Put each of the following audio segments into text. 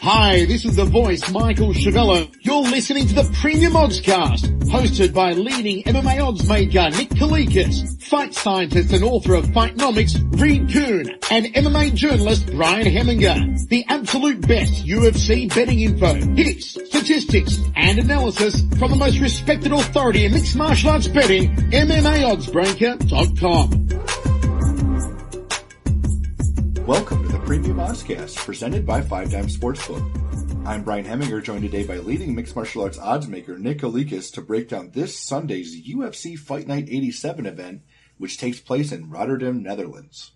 Hi, this is the voice, Michael Chavello. You're listening to the Premium Oddscast, hosted by leading MMA odds maker Nick Kalikas, fight scientist and author of Fightnomics, Reed Kuhn, and MMA journalist Brian Heminger. The absolute best UFC betting info, hits, statistics, and analysis from the most respected authority in mixed martial arts betting, MMAoddsbreaker.com. Welcome to the Premium Oddscast, presented by 5 Dimes Sportsbook. I'm Brian Heminger, joined today by leading mixed martial arts odds maker Nick Kalikas to break down this Sunday's UFC Fight Night 87 event, which takes place in Rotterdam, Netherlands.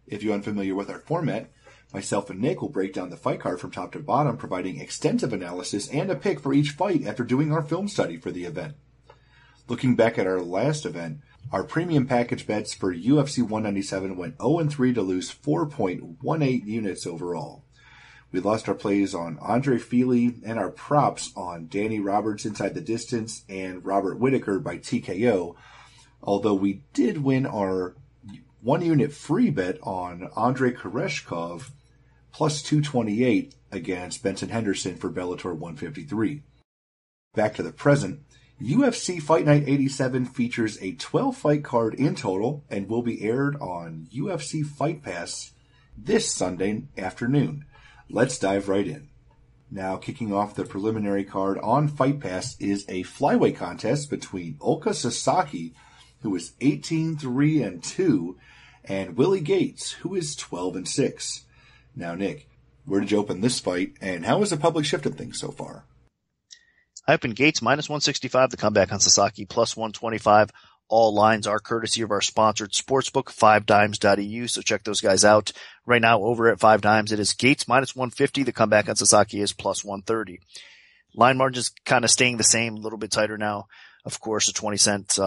If you're unfamiliar with our format, myself and Nick will break down the fight card from top to bottom, providing extensive analysis and a pick for each fight after doing our film study for the event. Looking back at our last event, our premium package bets for UFC 197 went 0-3 to lose 4.18 units overall. We lost our plays on Andre Fili and our props on Danny Roberts inside the distance and Robert Whittaker by TKO, although we did win our 1 unit free bet on Andrei Koreshkov plus 228 against Benson Henderson for Bellator 153. Back to the present, UFC Fight Night 87 features a 12-fight card in total and will be aired on UFC Fight Pass this Sunday afternoon. Let's dive right in. Now, kicking off the preliminary card on Fight Pass is a flyweight contest between Ulka Sasaki, who is 18-3-2, and Willie Gates, who is 12-6. Now, Nick, where did you open this fight, and how has the public shifted things so far? I opened Gates minus 165, the comeback on Sasaki plus 125. All lines are courtesy of our sponsored sportsbook, 5dimes.eu, so check those guys out. Right now, over at 5 Dimes, it is Gates minus 150, the comeback on Sasaki is plus 130. Line margins kind of staying the same, a little bit tighter now. Of course, a 20-cent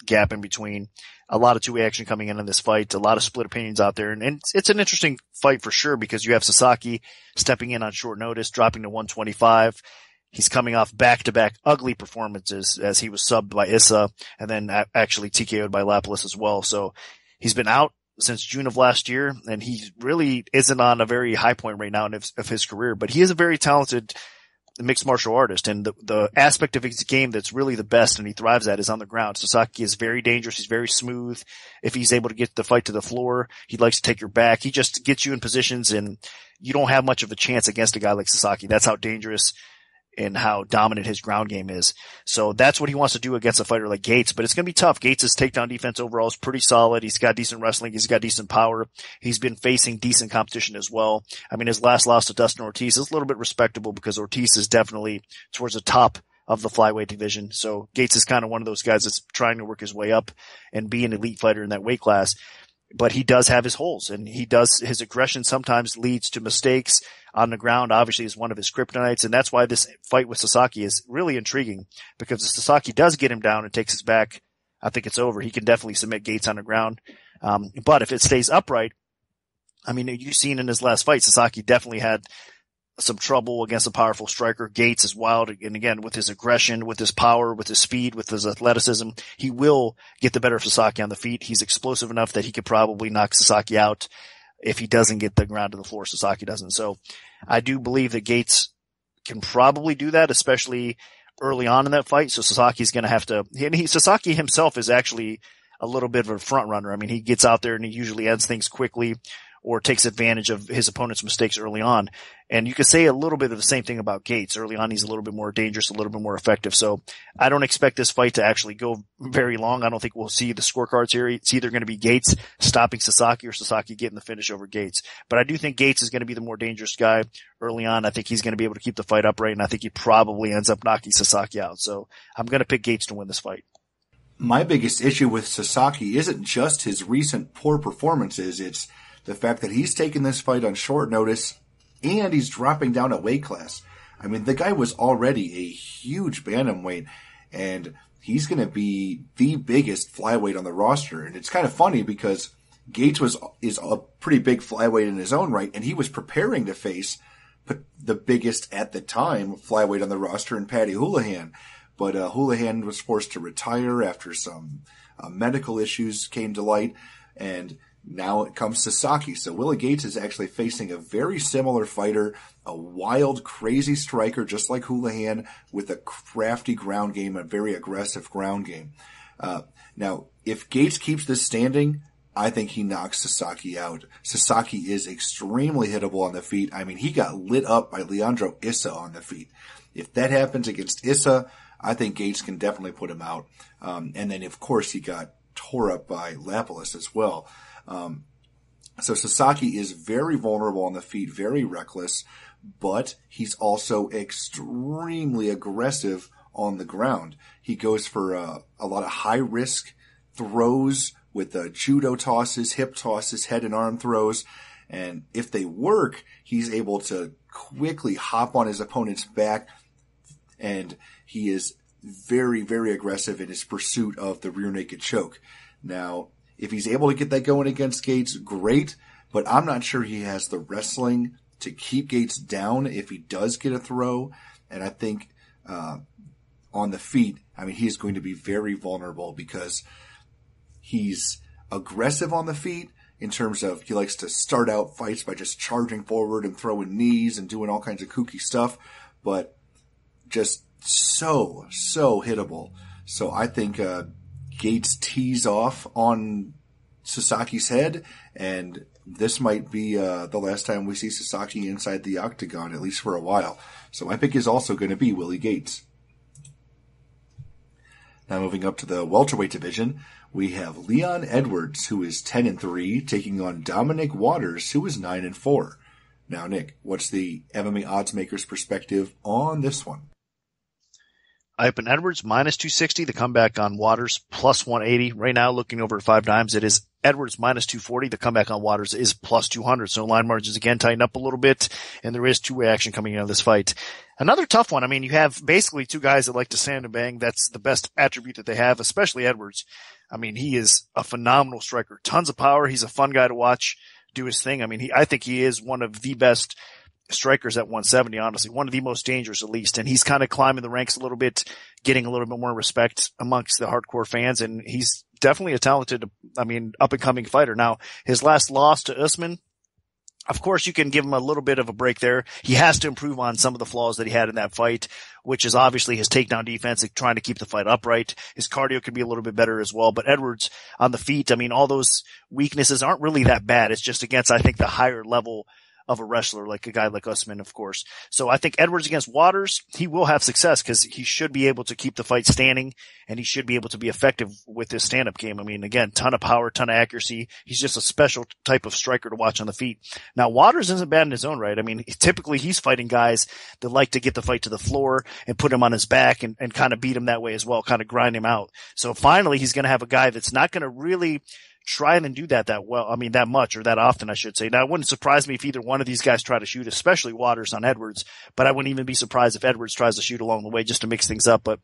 gap in between. A lot of two-way action coming in this fight, a lot of split opinions out there, and it's an interesting fight for sure because you have Sasaki stepping in on short notice, dropping to 125. He's coming off back-to-back ugly performances as he was subbed by Issa and then actually TKO'd by Lapalus as well. So he's been out since June of last year, and he really isn't on a very high point right now of his career. But he is a very talented mixed martial artist, and the aspect of his game that's really the best and he thrives at is on the ground. Sasaki is very dangerous. He's very smooth. If he's able to get the fight to the floor, he likes to take your back. He just gets you in positions, and you don't have much of a chance against a guy like Sasaki. That's how dangerous and how dominant his ground game is. So that's what he wants to do against a fighter like Gates, but it's going to be tough. Gates' takedown defense overall is pretty solid. He's got decent wrestling. He's got decent power. He's been facing decent competition as well. I mean, his last loss to Dustin Ortiz is a little bit respectable because Ortiz is definitely towards the top of the flyweight division. So Gates is kind of one of those guys that's trying to work his way up and be an elite fighter in that weight class. But he does have his holes, and his aggression sometimes leads to mistakes on the ground. Obviously is one of his kryptonites, and that's why this fight with Sasaki is really intriguing, because if Sasaki does get him down and takes his back, I think it's over. He can definitely submit Gates on the ground. But if it stays upright, I mean, you've seen in his last fight, Sasaki definitely had some trouble against a powerful striker. Gates is wild, and again, with his aggression, with his power, with his speed, with his athleticism, he will get the better of Sasaki on the feet. He's explosive enough that he could probably knock Sasaki out if he doesn't get the ground to the floor. Sasaki doesn't. So I do believe that Gates can probably do that, especially early on in that fight. So Sasaki's going to have to, Sasaki himself is actually a little bit of a front runner. I mean, he gets out there and he usually ends things quickly or takes advantage of his opponent's mistakes early on. And you could say a little bit of the same thing about Gates. Early on, he's a little bit more dangerous, a little bit more effective. So I don't expect this fight to actually go very long. I don't think we'll see the scorecards here. It's either going to be Gates stopping Sasaki or Sasaki getting the finish over Gates. But I do think Gates is going to be the more dangerous guy early on. I think he's going to be able to keep the fight upright, and I think he probably ends up knocking Sasaki out. So I'm going to pick Gates to win this fight. My biggest issue with Sasaki isn't just his recent poor performances. It's the fact that he's taken this fight on short notice and he's dropping down a weight class. I mean, the guy was already a huge bantamweight, and he's going to be the biggest flyweight on the roster. And it's kind of funny because Gates is a pretty big flyweight in his own right, and he was preparing to face the biggest at the time flyweight on the roster in Paddy Houlihan. But Houlihan was forced to retire after some medical issues came to light, and now it comes Sasaki. So Willie Gates is actually facing a very similar fighter, a wild, crazy striker, just like Houlihan, with a crafty ground game, a very aggressive ground game. Now, if Gates keeps this standing, I think he knocks Sasaki out. Sasaki is extremely hittable on the feet. I mean, he got lit up by Leandro Issa on the feet. If that happens against Issa, I think Gates can definitely put him out. And then, of course, he got tore up by Lapalus as well. So Sasaki is very vulnerable on the feet, very reckless, but he's also extremely aggressive on the ground. He goes for a lot of high-risk throws with judo tosses, hip tosses, head and arm throws. And if they work, he's able to quickly hop on his opponent's back. And he is very, very aggressive in his pursuit of the rear naked choke. Now, if he's able to get that going against Gates, great. But I'm not sure he has the wrestling to keep Gates down if he does get a throw. And I think on the feet, I mean, he's going to be very vulnerable because he's aggressive on the feet in terms of he likes to start out fights by just charging forward and throwing knees and doing all kinds of kooky stuff, but just so hittable. So I think Gates tees off on Sasaki's head, and this might be the last time we see Sasaki inside the octagon, at least for a while. So my pick is also going to be Willie Gates. Now moving up to the welterweight division, we have Leon Edwards, who is 10-3, taking on Dominic Waters, who is 9-4. Now, Nick, what's the MMA odds maker's perspective on this one? I open Edwards minus 260, the comeback on Waters plus 180. Right now, looking over at 5 dimes, it is Edwards minus 240. The comeback on Waters is plus 200. So line margins again tighten up a little bit, and there is two-way action coming out of this fight. Another tough one. I mean, you have basically two guys that like to stand and bang. That's the best attribute that they have, especially Edwards. I mean, he is a phenomenal striker. Tons of power. He's a fun guy to watch do his thing. I mean, I think he is one of the best strikers at 170, honestly. One of the most dangerous, at least. And he's kind of climbing the ranks a little bit, getting a little bit more respect amongst the hardcore fans. And he's definitely a talented, up-and-coming fighter. Now, his last loss to Usman, of course, you can give him a little bit of a break there. He has to improve on some of the flaws that he had in that fight, which is obviously his takedown defense, like trying to keep the fight upright. His cardio could be a little bit better as well. But Edwards on the feet, I mean, all those weaknesses aren't really that bad. It's just against, I think, the higher level of a wrestler, like a guy like Usman, of course. So I think Edwards against Waters, he will have success because he should be able to keep the fight standing, and he should be able to be effective with his stand-up game. I mean, again, ton of power, ton of accuracy. He's just a special type of striker to watch on the feet. Now, Waters isn't bad in his own right. I mean, typically he's fighting guys that like to get the fight to the floor and put him on his back and kind of beat him that way as well, kind of grind him out. So finally, he's going to have a guy that's not going to really try and do that well. I mean, that much or that often, I should say. Now, it wouldn't surprise me if either one of these guys try to shoot, especially Waters on Edwards, but I wouldn't even be surprised if Edwards tries to shoot along the way just to mix things up. But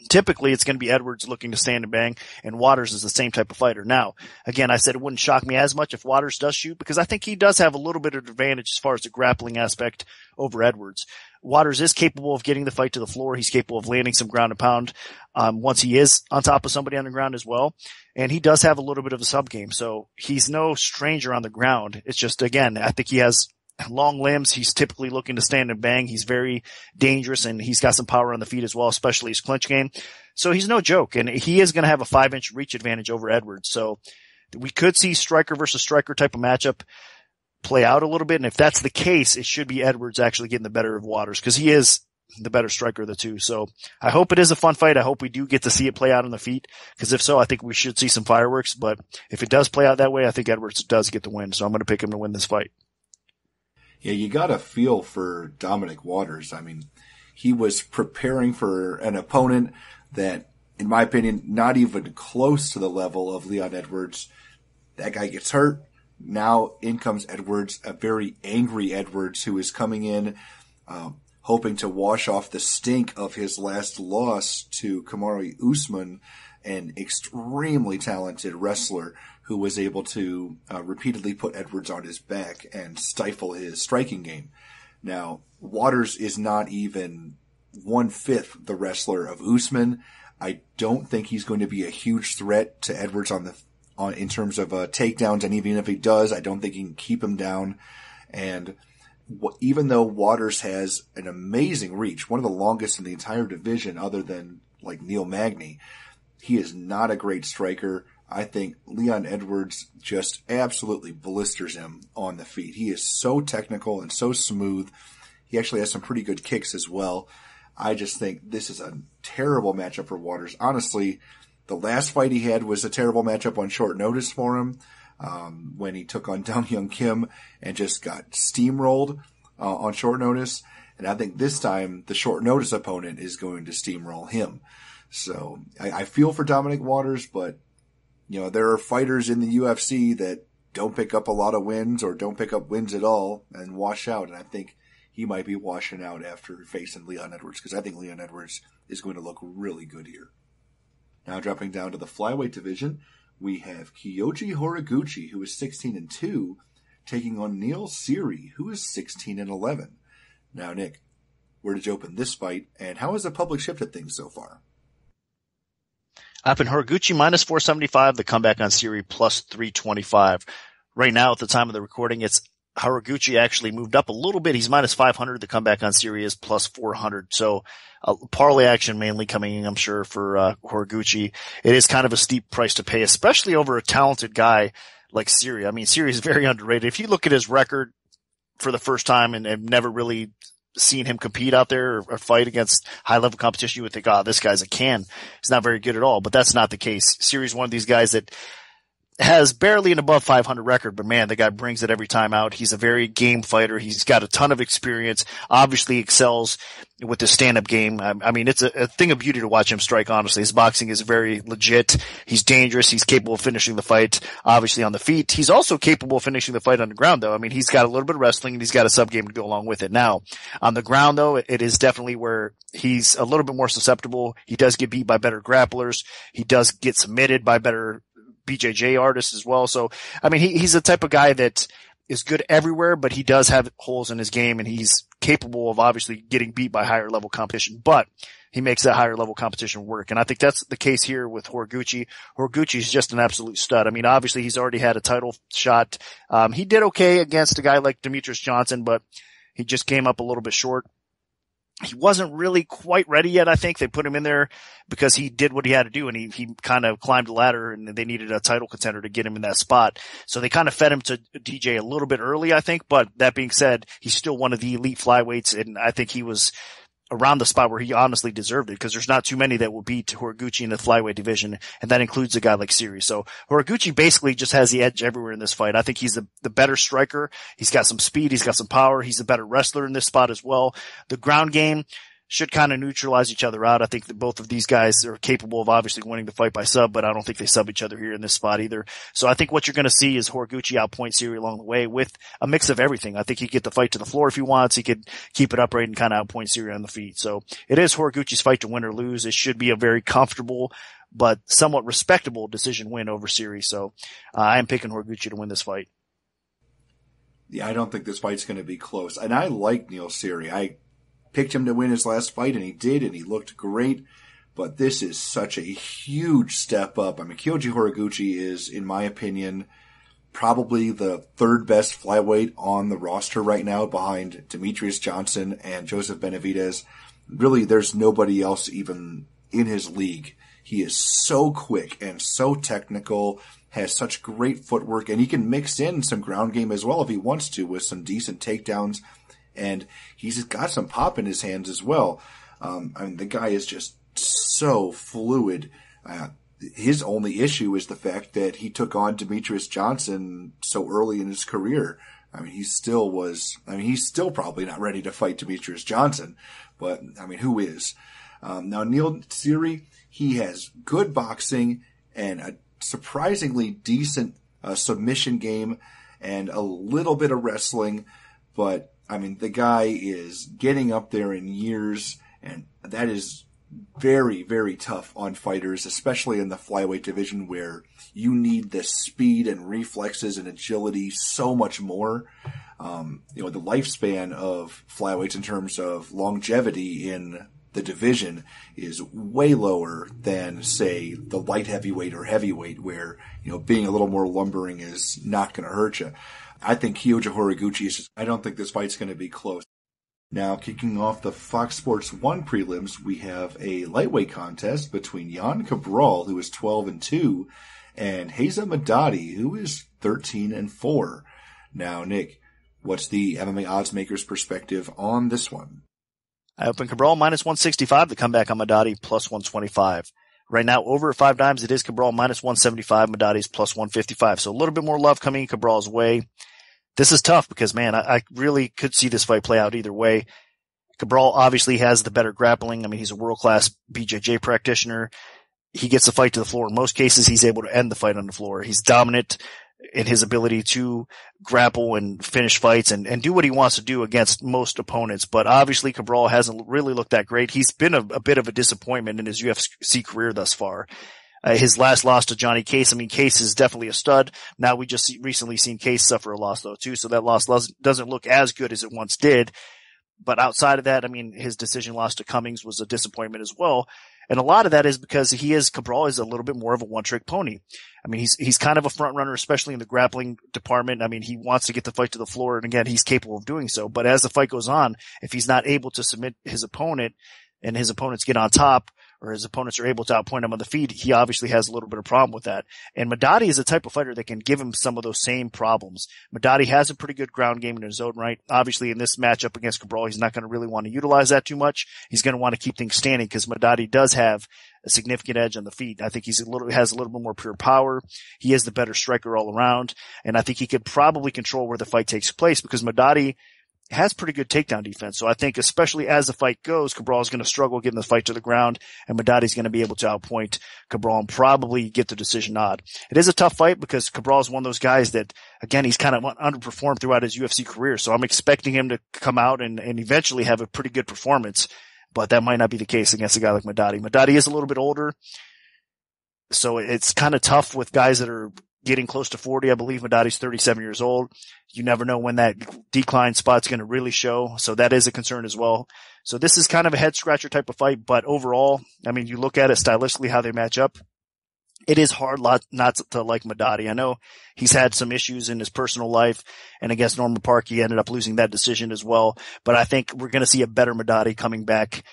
typically, it's going to be Edwards looking to stand and bang, and Waters is the same type of fighter. Now, again, I said it wouldn't shock me as much if Waters does shoot because I think he does have a little bit of advantage as far as the grappling aspect over Edwards. Waters is capable of getting the fight to the floor. He's capable of landing some ground and pound once he is on top of somebody on the ground as well. And he does have a little bit of a sub game. So he's no stranger on the ground. It's just, again, I think he has long limbs. He's typically looking to stand and bang. He's very dangerous, and he's got some power on the feet as well, especially his clinch game. So he's no joke, and he is going to have a 5-inch reach advantage over Edwards. So we could see striker versus striker type of matchup play out a little bit. And if that's the case, it should be Edwards actually getting the better of Waters because he is the better striker of the two. So I hope it is a fun fight. I hope we do get to see it play out on the feet because if so, I think we should see some fireworks. But if it does play out that way, I think Edwards does get the win. So I'm going to pick him to win this fight. Yeah, you got a feel for Dominic Waters. I mean, he was preparing for an opponent that, in my opinion, not even close to the level of Leon Edwards. That guy gets hurt. Now in comes Edwards, a very angry Edwards who is coming in, hoping to wash off the stink of his last loss to Kamaru Usman, an extremely talented wrestler who was able to repeatedly put Edwards on his back and stifle his striking game. Now, Waters is not even 1/5 the wrestler of Usman. I don't think he's going to be a huge threat to Edwards in terms of takedowns, and even if he does, I don't think he can keep him down. And even though Waters has an amazing reach, one of the longest in the entire division other than like Neil Magny, he is not a great striker. I think Leon Edwards just absolutely blisters him on the feet. He is so technical and so smooth. He actually has some pretty good kicks as well. I just think this is a terrible matchup for Waters. Honestly, the last fight he had was a terrible matchup on short notice for him, when he took on Dong Hyun Kim and just got steamrolled on short notice. And I think this time the short notice opponent is going to steamroll him. So I feel for Dominic Waters, but there are fighters in the UFC that don't pick up a lot of wins or don't pick up wins at all and wash out. And I think he might be washing out after facing Leon Edwards, because I think Leon Edwards is going to look really good here. Now dropping down to the flyweight division, we have Kyoji Horiguchi, who is 16-2, taking on Neil Seery, who is 16-11. Now, Nick, where did you open this fight, and how has the public shifted things so far? I've been Horiguchi minus 475, the comeback on Seery plus 325. Right now, at the time of the recording, it's Horiguchi actually moved up a little bit. He's minus 500. The comeback on Seery is plus 400. So parlay action mainly coming in, I'm sure, for Horiguchi. It is kind of a steep price to pay, especially over a talented guy like Seery. I mean, Seery is very underrated. If you look at his record for the first time and have never really seen him compete out there or fight against high-level competition, you would think, this guy's a can. He's not very good at all, but that's not the case. Seery's one of these guys that has barely an above 500 record, but man, the guy brings it every time out. He's a very game fighter. He's got a ton of experience, obviously excels with his stand-up game. I mean, it's a thing of beauty to watch him strike, honestly. His boxing is very legit. He's dangerous. He's capable of finishing the fight, obviously, on the feet. He's also capable of finishing the fight on the ground, though. I mean, he's got a little bit of wrestling, and he's got a sub-game to go along with it. Now, on the ground, though, it is definitely where he's a little bit more susceptible. He does get beat by better grapplers. He does get submitted by better BJJ artists as well. So, I mean, he's the type of guy that is good everywhere, but he does have holes in his game, and he's capable of obviously getting beat by higher level competition, but he makes that higher level competition work. And I think that's the case here with Horiguchi. Horiguchi is just an absolute stud. I mean, obviously he's already had a title shot. He did okay against a guy like Demetrius Johnson, but he just came up a little bit short. He wasn't really quite ready yet. I think they put him in there because he did what he had to do, and he kind of climbed the ladder, and they needed a title contender to get him in that spot. So they kind of fed him to DJ a little bit early, I think. But that being said, he's still one of the elite flyweights, and I think he was around the spot where he honestly deserved it, because there's not too many that will beat Horiguchi in the flyweight division, and that includes a guy like Seery. So Horiguchi basically just has the edge everywhere in this fight. I think he's the better striker. He's got some speed. He's got some power. He's a better wrestler in this spot as well. The ground game should kind of neutralize each other out. I think that both of these guys are capable of obviously winning the fight by sub, but I don't think they sub each other here in this spot either. So I think what you're going to see is Horiguchi outpoint Seery along the way with a mix of everything. I think he could get the fight to the floor if he wants. He could keep it upright and kind of outpoint Seery on the feet. So it is Horiguchi's fight to win or lose. It should be a very comfortable but somewhat respectable decision win over Seery. So I am picking Horiguchi to win this fight. Yeah, I don't think this fight's going to be close. And I like Neil Seery. I picked him to win his last fight, and he did, and he looked great. But this is such a huge step up. I mean, Kyoji Horiguchi is, in my opinion, probably the third best flyweight on the roster right now, behind Demetrius Johnson and Joseph Benavidez. Really, there's nobody else even in his league. He is so quick and so technical, has such great footwork, and he can mix in some ground game as well if he wants to, with some decent takedowns. And he's got some pop in his hands as well. I mean, the guy is just so fluid. His only issue is the fact that he took on Demetrius Johnson so early in his career. I mean, he's still probably not ready to fight Demetrius Johnson, but I mean, who is? Now, Neil Seery, he has good boxing and a surprisingly decent submission game and a little bit of wrestling, but I mean, the guy is getting up there in years, and that is very, very tough on fighters, especially in the flyweight division where you need the speed and reflexes and agility so much more. The lifespan of flyweights in terms of longevity in the division is way lower than, say, the light heavyweight or heavyweight, where, being a little more lumbering is not going to hurt you. I think Kyoji Horiguchi I don't think this fight's going to be close. Now, kicking off the Fox Sports 1 prelims, we have a lightweight contest between Jan Cabral, who is 12-2, and Heza Madadi, who is 13-4. Now, Nick, what's the MMA odds maker's perspective on this one? I open Cabral minus 165, the comeback on Madadi plus 125. Right now, over at 5 dimes, it is Cabral minus 175, Madadi's plus 155. So a little bit more love coming Cabral's way. This is tough because, man, I really could see this fight play out either way. Cabral obviously has the better grappling. I mean, he's a world-class BJJ practitioner. He gets the fight to the floor. In most cases, he's able to end the fight on the floor. He's dominant in his ability to grapple and finish fights and do what he wants to do against most opponents. But obviously, Cabral hasn't really looked that great. He's been a bit of a disappointment in his UFC career thus far. His last loss to Johnny Case, Case is definitely a stud. Now we just recently seen Case suffer a loss though too, so that loss doesn't look as good as it once did. But outside of that, his decision loss to Cummings was a disappointment as well. And a lot of that is because Cabral is a little bit more of a one-trick pony. He's kind of a front runner, especially in the grappling department. He wants to get the fight to the floor, and again, he's capable of doing so. But as the fight goes on, if he's not able to submit his opponent and his opponents get on top, or his opponents are able to outpoint him on the feet, he obviously has a little bit of problem with that. And Madadi is the type of fighter that can give him some of those same problems. Madadi has a pretty good ground game in his own right. Obviously, in this matchup against Cabral, he's not going to really want to utilize that too much. He's going to want to keep things standing because Madadi does have a significant edge on the feet. I think has a little bit more pure power. He is the better striker all around. And I think he could probably control where the fight takes place because Madadi has pretty good takedown defense. So I think especially as the fight goes, Cabral is going to struggle getting the fight to the ground, and Madadi's going to be able to outpoint Cabral and probably get the decision nod. It is a tough fight because Cabral is one of those guys that, again, he's kind of underperformed throughout his UFC career. So I'm expecting him to come out and eventually have a pretty good performance, but that might not be the case against a guy like Madadi. Madadi is a little bit older, so it's kind of tough with guys that are getting close to 40. I believe Madadi's 37 years old. You never know when that decline spot's going to really show. So that is a concern as well. So this is kind of a head scratcher type of fight, but overall, you look at it stylistically, how they match up. It is hard not to like Madadi. I know he's had some issues in his personal life, and against Norman Park, he ended up losing that decision as well. But I think we're going to see a better Madadi coming back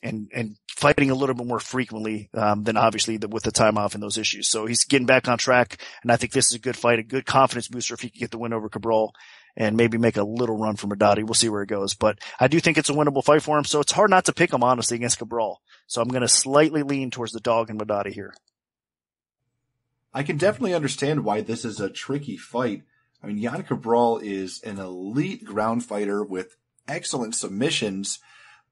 and fighting a little bit more frequently than obviously with the time off and those issues. So he's getting back on track, and I think this is a good fight, a good confidence booster if he can get the win over Cabral and maybe make a little run for Madadi. We'll see where it goes. But I do think it's a winnable fight for him, so it's hard not to pick him, honestly, against Cabral. So I'm going to slightly lean towards the dog and Madadi here. I can definitely understand why this is a tricky fight. Jan Cabral is an elite ground fighter with excellent submissions,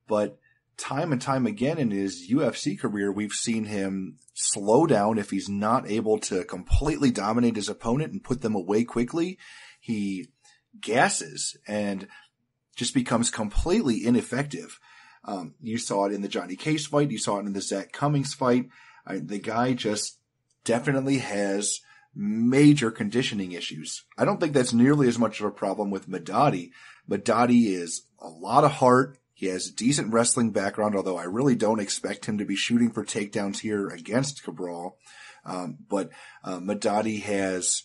but time and time again in his UFC career, we've seen him slow down if he's not able to completely dominate his opponent and put them away quickly. He gasses and just becomes completely ineffective. You saw it in the Johnny Case fight. You saw it in the Zach Cummings fight. The guy just definitely has major conditioning issues. I don't think that's nearly as much of a problem with Madadi. Madadi is a lot of heart. He has a decent wrestling background, although I really don't expect him to be shooting for takedowns here against Cabral. But Madadi has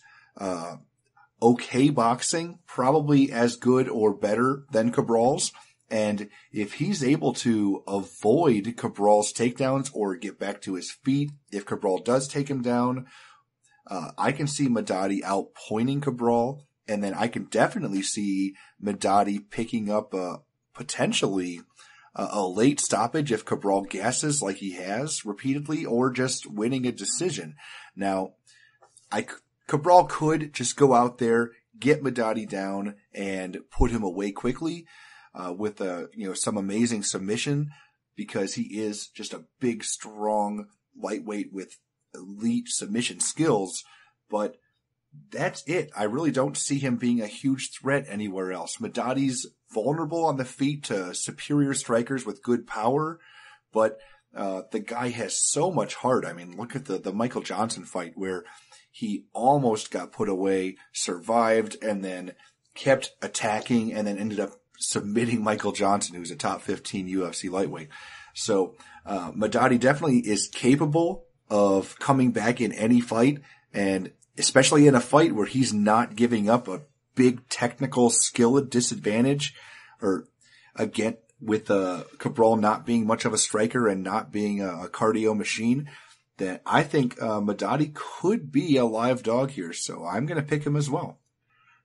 okay boxing, probably as good or better than Cabral's. And if he's able to avoid Cabral's takedowns or get back to his feet, if Cabral does take him down, I can see Madadi outpointing Cabral. And then I can definitely see Madadi picking up potentially a late stoppage if Cabral gasses like he has repeatedly, or just winning a decision. Now, Cabral could just go out there, get Madadi down, and put him away quickly with some amazing submission, because he is just a big, strong lightweight with elite submission skills. But that's it. I really don't see him being a huge threat anywhere else. Madadi's vulnerable on the feet to superior strikers with good power, but the guy has so much heart. Look at the Michael Johnson fight where he almost got put away, survived, and then kept attacking, and then ended up submitting Michael Johnson, who's a top 15 UFC lightweight. So, Madadi definitely is capable of coming back in any fight, and especially in a fight where he's not giving up a big technical skill disadvantage, or again, with Cabral not being much of a striker and not being a cardio machine, that I think Madadi could be a live dog here. So I'm going to pick him as well.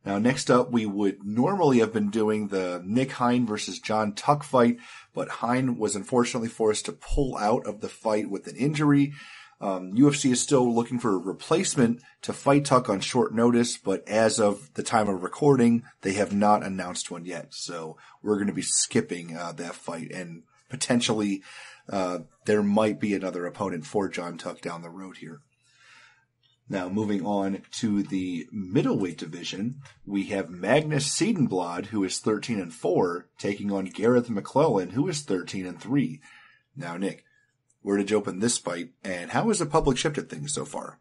Now, next up, we would normally have been doing the Nick Hein versus John Tuck fight, but Hein was unfortunately forced to pull out of the fight with an injury. UFC is still looking for a replacement to fight Tuck on short notice, but as of the time of recording, they have not announced one yet. So we're going to be skipping that fight, and potentially there might be another opponent for John Tuck down the road here. Now, moving on to the middleweight division, we have Magnus Siedenblad, who is 13-4, taking on Gareth McClellan, who is 13-3. Now, Nick, where did you open this fight, and how has the public shifted things so far?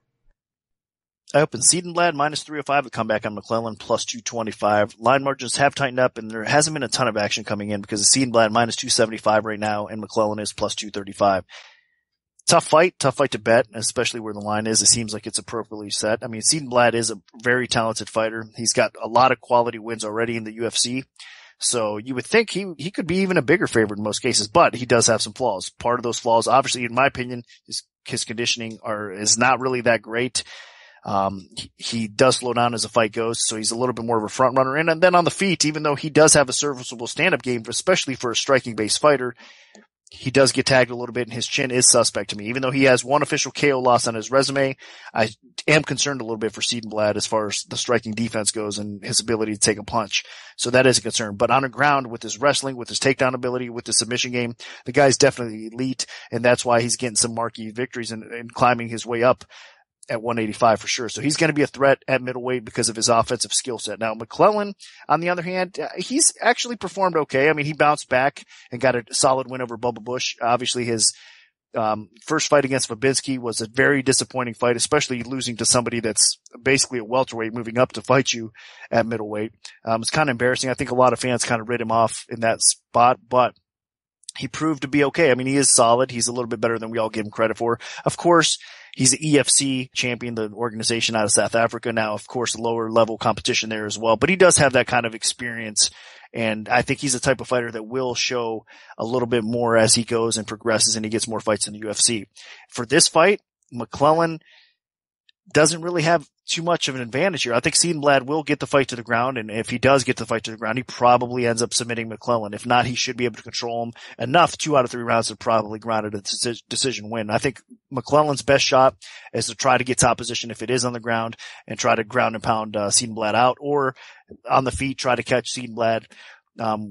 I opened Siedenblad -305, a comeback on McClellan +225. Line margins have tightened up, and there hasn't been a ton of action coming in because of Siedenblad -275 right now, and McClellan is +235. Tough fight to bet, especially where the line is. It seems like it's appropriately set. I mean, Siedenblad is a very talented fighter. He's got a lot of quality wins already in the UFC. So you would think he could be even a bigger favorite in most cases, but he does have some flaws. Part of those flaws, obviously, in my opinion, his conditioning is not really that great. He does slow down as the fight goes, so he's a little bit more of a front runner. And then on the feet, even though he does have a serviceable stand-up game, especially for a striking-based fighter, he does get tagged a little bit, and his chin is suspect to me. Even though he has one official KO loss on his resume, I am concerned a little bit for Siedenblad as far as the striking defense goes and his ability to take a punch. So that is a concern. But on the ground, with his wrestling, with his takedown ability, with the submission game, the guy's definitely elite, and that's why he's getting some marquee victories and climbing his way up at 185 for sure. So he's going to be a threat at middleweight because of his offensive skill set. Now, McClellan, on the other hand, he's actually performed okay. I mean, he bounced back and got a solid win over Bubba Bush. Obviously, his first fight against Fabinski was a very disappointing fight, especially losing to somebody that's basically a welterweight moving up to fight you at middleweight. It's kind of embarrassing. I think a lot of fans kind of writ him off in that spot, but he proved to be okay. I mean, he is solid. He's a little bit better than we all give him credit for. Of course, he's an EFC champion, the organization out of South Africa. Now, of course, lower level competition there as well, but he does have that kind of experience. And I think he's the type of fighter that will show a little bit more as he goes and progresses and he gets more fights in the UFC. For this fight, McClellan doesn't really have too much of an advantage here. I think Siedenblad will get the fight to the ground, and if he does get the fight to the ground, he probably ends up submitting McClellan. If not, he should be able to control him enough 2 out of 3 rounds to probably ground it a decision win. I think McClellan's best shot is to try to get top position if it is on the ground and try to ground and pound Siedenblad out, or on the feet try to catch Siedenblad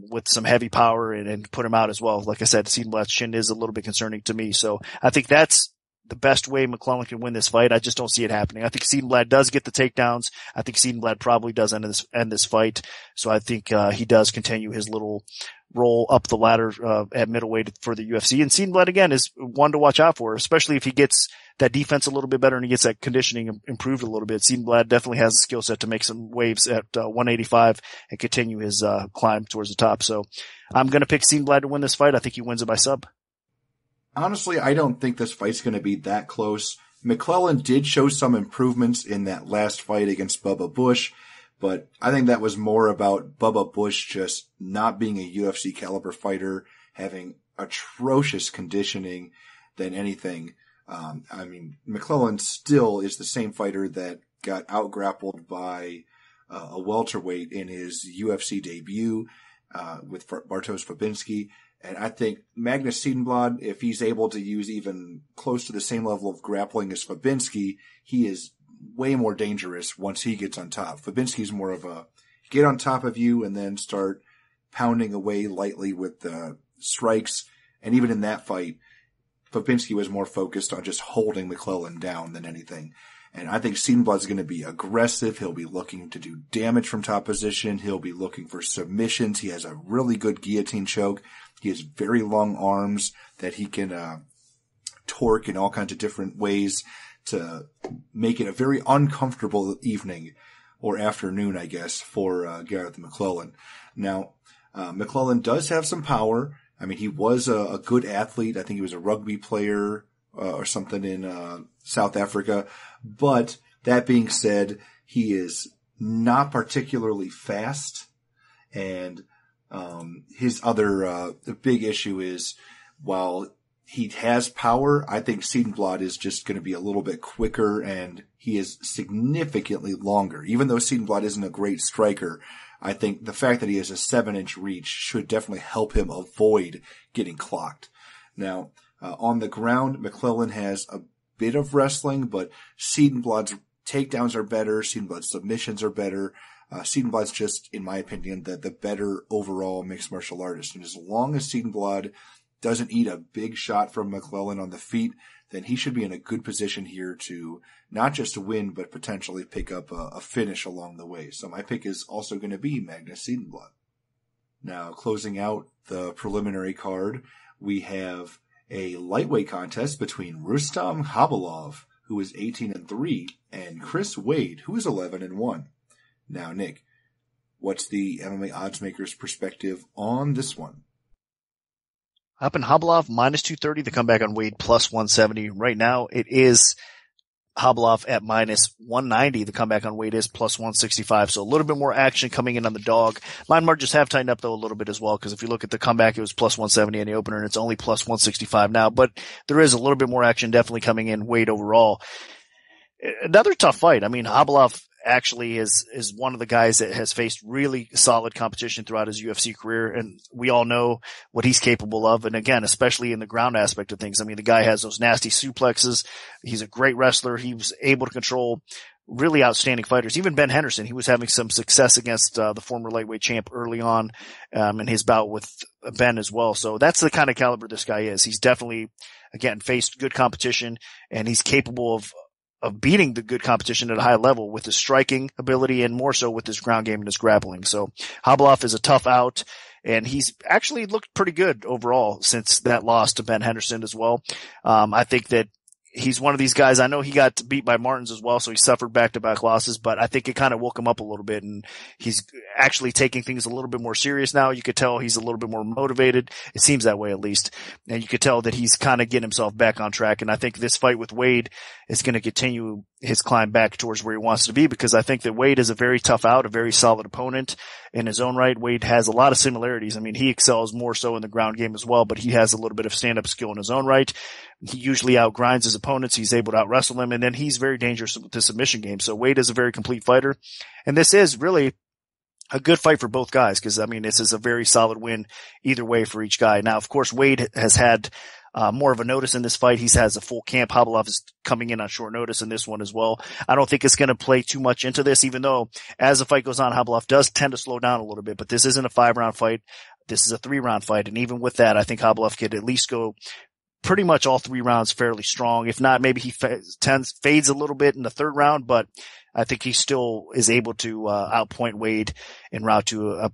with some heavy power and put him out as well. Like I said, Siedenblad's chin is a little bit concerning to me, so I think that's the best way McClellan can win this fight. I just don't see it happening. I think Siedenblad does get the takedowns. I think Siedenblad probably does end this fight. So I think he does continue his little roll up the ladder at middleweight for the UFC. And Siedenblad, again, is one to watch out for, especially if he gets that defense a little bit better and he gets that conditioning improved a little bit. Siedenblad definitely has a skill set to make some waves at 185 and continue his climb towards the top. So I'm going to pick Siedenblad to win this fight. I think he wins it by sub. Honestly, I don't think this fight's going to be that close. McClellan did show some improvements in that last fight against Bubba Bush, but I think that was more about Bubba Bush just not being a UFC caliber fighter, having atrocious conditioning than anything. I mean, McClellan still is the same fighter that got out-grappled by a welterweight in his UFC debut with Bartosz Fabinski. And I think Magnus Siedenblad, if he's able to use even close to the same level of grappling as Fabinski, he is way more dangerous once he gets on top. Fabinski's more of a get on top of you and then start pounding away lightly with the strikes. And even in that fight, Fabinski was more focused on just holding McClellan down than anything. And I think Siedenblad's going to be aggressive. He'll be looking to do damage from top position. He'll be looking for submissions. He has a really good guillotine choke. He has very long arms that he can torque in all kinds of different ways to make it a very uncomfortable evening or afternoon, I guess, for Gareth McClellan. Now, McClellan does have some power. I mean, he was a good athlete. I think he was a rugby player or something in South Africa. But that being said, he is not particularly fast. And his other big issue is, while he has power, I think Siedenblad is just going to be a little bit quicker, and he is significantly longer. Even though Siedenblad isn't a great striker, I think the fact that he has a 7-inch reach should definitely help him avoid getting clocked. Now, on the ground, McClellan has a bit of wrestling, but Siedenblad's takedowns are better. Siedenblad's submissions are better. Siedenblad's just, in my opinion, the better overall mixed martial artist. And as long as Siedenblad doesn't eat a big shot from McClellan on the feet, then he should be in a good position here to not just win, but potentially pick up a finish along the way. So my pick is also going to be Magnus Siedenblad. Now, closing out the preliminary card, we have a lightweight contest between Rustam Khabilov, who is 18-3, and Chris Wade, who is 11-1. Now, Nick, what's the MMA oddsmaker's perspective on this one? Up in Khabilov, minus 230. The comeback on Wade, plus 170. Right now, it is Khabilov at minus 190. The comeback on Wade is plus 165. So a little bit more action coming in on the dog. Line margins have tightened up, though, a little bit as well, because if you look at the comeback, it was plus 170 in the opener, and it's only plus 165 now. But there is a little bit more action definitely coming in Wade overall. Another tough fight. I mean, Khabilov actually is one of the guys that has faced really solid competition throughout his UFC career, and we all know what he's capable of. And again, especially in the ground aspect of things. I mean, the guy has those nasty suplexes. He's a great wrestler. He was able to control really outstanding fighters. Even Ben Henderson, he was having some success against the former lightweight champ early on in his bout with Ben as well. So that's the kind of caliber this guy is. He's definitely, again, faced good competition, and he's capable of beating the good competition at a high level with his striking ability and more so with his ground game and his grappling. So Khabilov is a tough out, and he's actually looked pretty good overall since that loss to Ben Henderson as well. I think that he's one of these guys. I know he got beat by Martins as well, so he suffered back-to-back losses, but I think it kind of woke him up a little bit, and he's actually taking things a little bit more serious now. You could tell he's a little bit more motivated. It seems that way, at least. And you could tell that he's kind of getting himself back on track. And I think this fight with Wade is going to continue his climb back towards where he wants to be, because I think that Wade is a very tough out, a very solid opponent in his own right. Wade has a lot of similarities. I mean, he excels more so in the ground game as well, but he has a little bit of stand-up skill in his own right. He usually outgrinds his opponents. He's able to out-wrestle them, and then he's very dangerous with the submission game. So Wade is a very complete fighter, and this is really a good fight for both guys, because, I mean, this is a very solid win either way for each guy. Now, of course, Wade has had more of a notice in this fight. He has a full camp. Khabilov is coming in on short notice in this one as well. I don't think it's going to play too much into this, even though as the fight goes on, Khabilov does tend to slow down a little bit, but this isn't a 5-round fight. This is a 3-round fight. And even with that, I think Khabilov could at least go pretty much all 3 rounds fairly strong. If not, maybe he fades a little bit in the 3rd round, but I think he still is able to outpoint Wade en route to a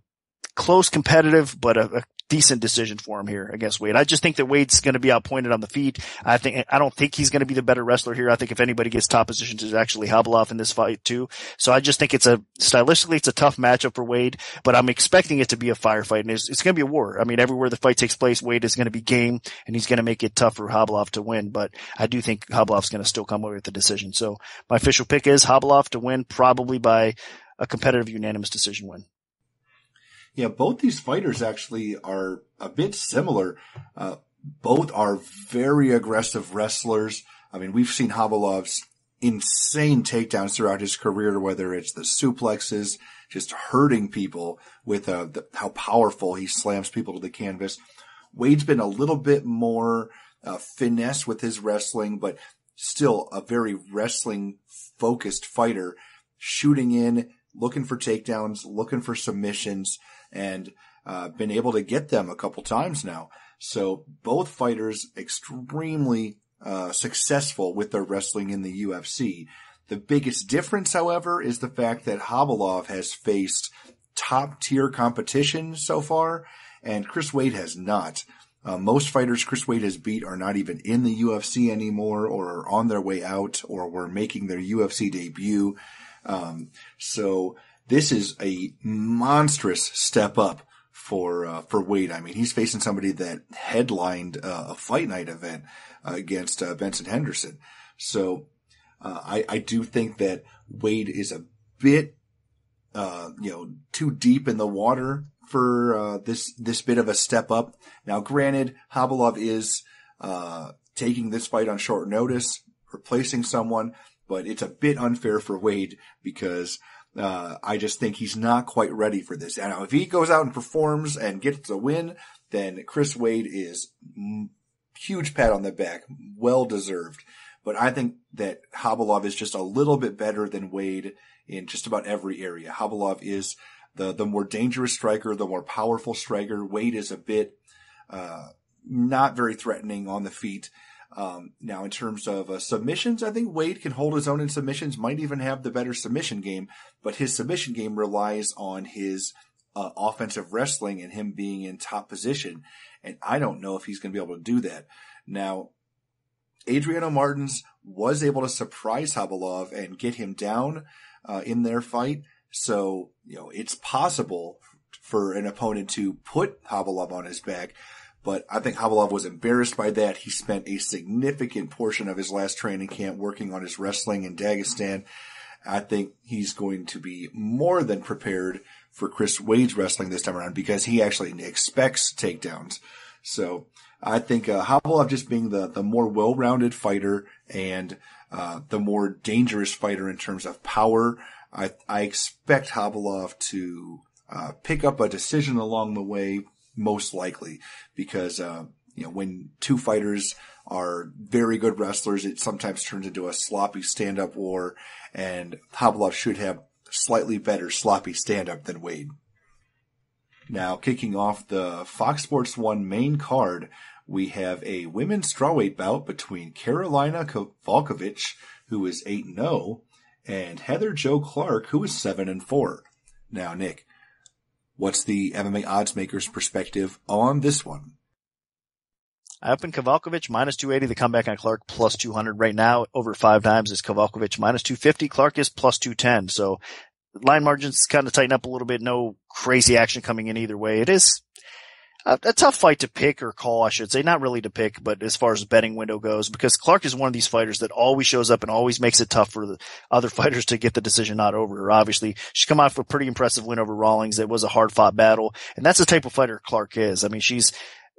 close, competitive, but a decent decision for him here against Wade. I just think that Wade's going to be outpointed on the feet. I don't think he's going to be the better wrestler here. I think if anybody gets top positions, it's actually Khabilov in this fight too. So I just think stylistically, it's a tough matchup for Wade, but I'm expecting it to be a firefight, and it's going to be a war. I mean, everywhere the fight takes place, Wade is going to be game, and he's going to make it tough for Khabilov to win, but I do think Khabilov's going to still come away with the decision. So my official pick is Khabilov to win, probably by a competitive unanimous decision win. Yeah, both these fighters actually are a bit similar. Both are very aggressive wrestlers. I mean, we've seen Khabilov's insane takedowns throughout his career, whether it's the suplexes, just hurting people with how powerful he slams people to the canvas. Wade's been a little bit more finesse with his wrestling, but still a very wrestling-focused fighter, shooting in, looking for takedowns, looking for submissions, and been able to get them a couple times now. So both fighters extremely successful with their wrestling in the UFC. The biggest difference, however, is the fact that Khabilov has faced top-tier competition so far, and Chris Wade has not. Most fighters Chris Wade has beat are not even in the UFC anymore, or are on their way out, or were making their UFC debut. So this is a monstrous step up for Wade. I mean, he's facing somebody that headlined a fight night event against Benson Henderson. So I do think that Wade is a bit too deep in the water for this bit of a step up. Now, granted, Khabilov is taking this fight on short notice, replacing someone, but it's a bit unfair for Wade because I just think he's not quite ready for this. And now, if he goes out and performs and gets a win, then Chris Wade is huge pat on the back, well deserved. But I think that Khabilov is just a little bit better than Wade in just about every area. Khabilov is the more dangerous striker, the more powerful striker. Wade is a bit not very threatening on the feet. Now, in terms of submissions, I think Wade can hold his own in submissions, might even have the better submission game, but his submission game relies on his offensive wrestling and him being in top position, and I don't know if he's going to be able to do that. Now, Adriano Martins was able to surprise Khabilov and get him down in their fight, so it's possible for an opponent to put Khabilov on his back. But I think Khabilov was embarrassed by that. He spent a significant portion of his last training camp working on his wrestling in Dagestan. I think he's going to be more than prepared for Chris Wade's wrestling this time around because he actually expects takedowns. So I think Khabilov just being the more well-rounded fighter and the more dangerous fighter in terms of power, I expect Khabilov to pick up a decision along the way, most likely, because when two fighters are very good wrestlers, it sometimes turns into a sloppy stand-up war, and Khabilov should have slightly better sloppy stand-up than Wade. Now, kicking off the Fox Sports 1 main card, we have a women's strawweight bout between Karolina Kowalkiewicz, who is 8-0, and Heather Jo Clark, who is 7-4. Now, Nick, what's the MMA odds maker's perspective on this one? I opened Kowalkiewicz minus 280, the comeback on Clark plus 200. Right now, over 5 times is Kowalkiewicz minus 250. Clark is plus 210. So line margins kind of tighten up a little bit. No crazy action coming in either way. It is a tough fight to pick or call, I should say. Not really to pick, but as far as the betting window goes, because Clark is one of these fighters that always shows up and always makes it tough for the other fighters to get the decision not over her. Obviously, she's come off a pretty impressive win over Rawlings. It was a hard-fought battle, and that's the type of fighter Clark is. I mean, she's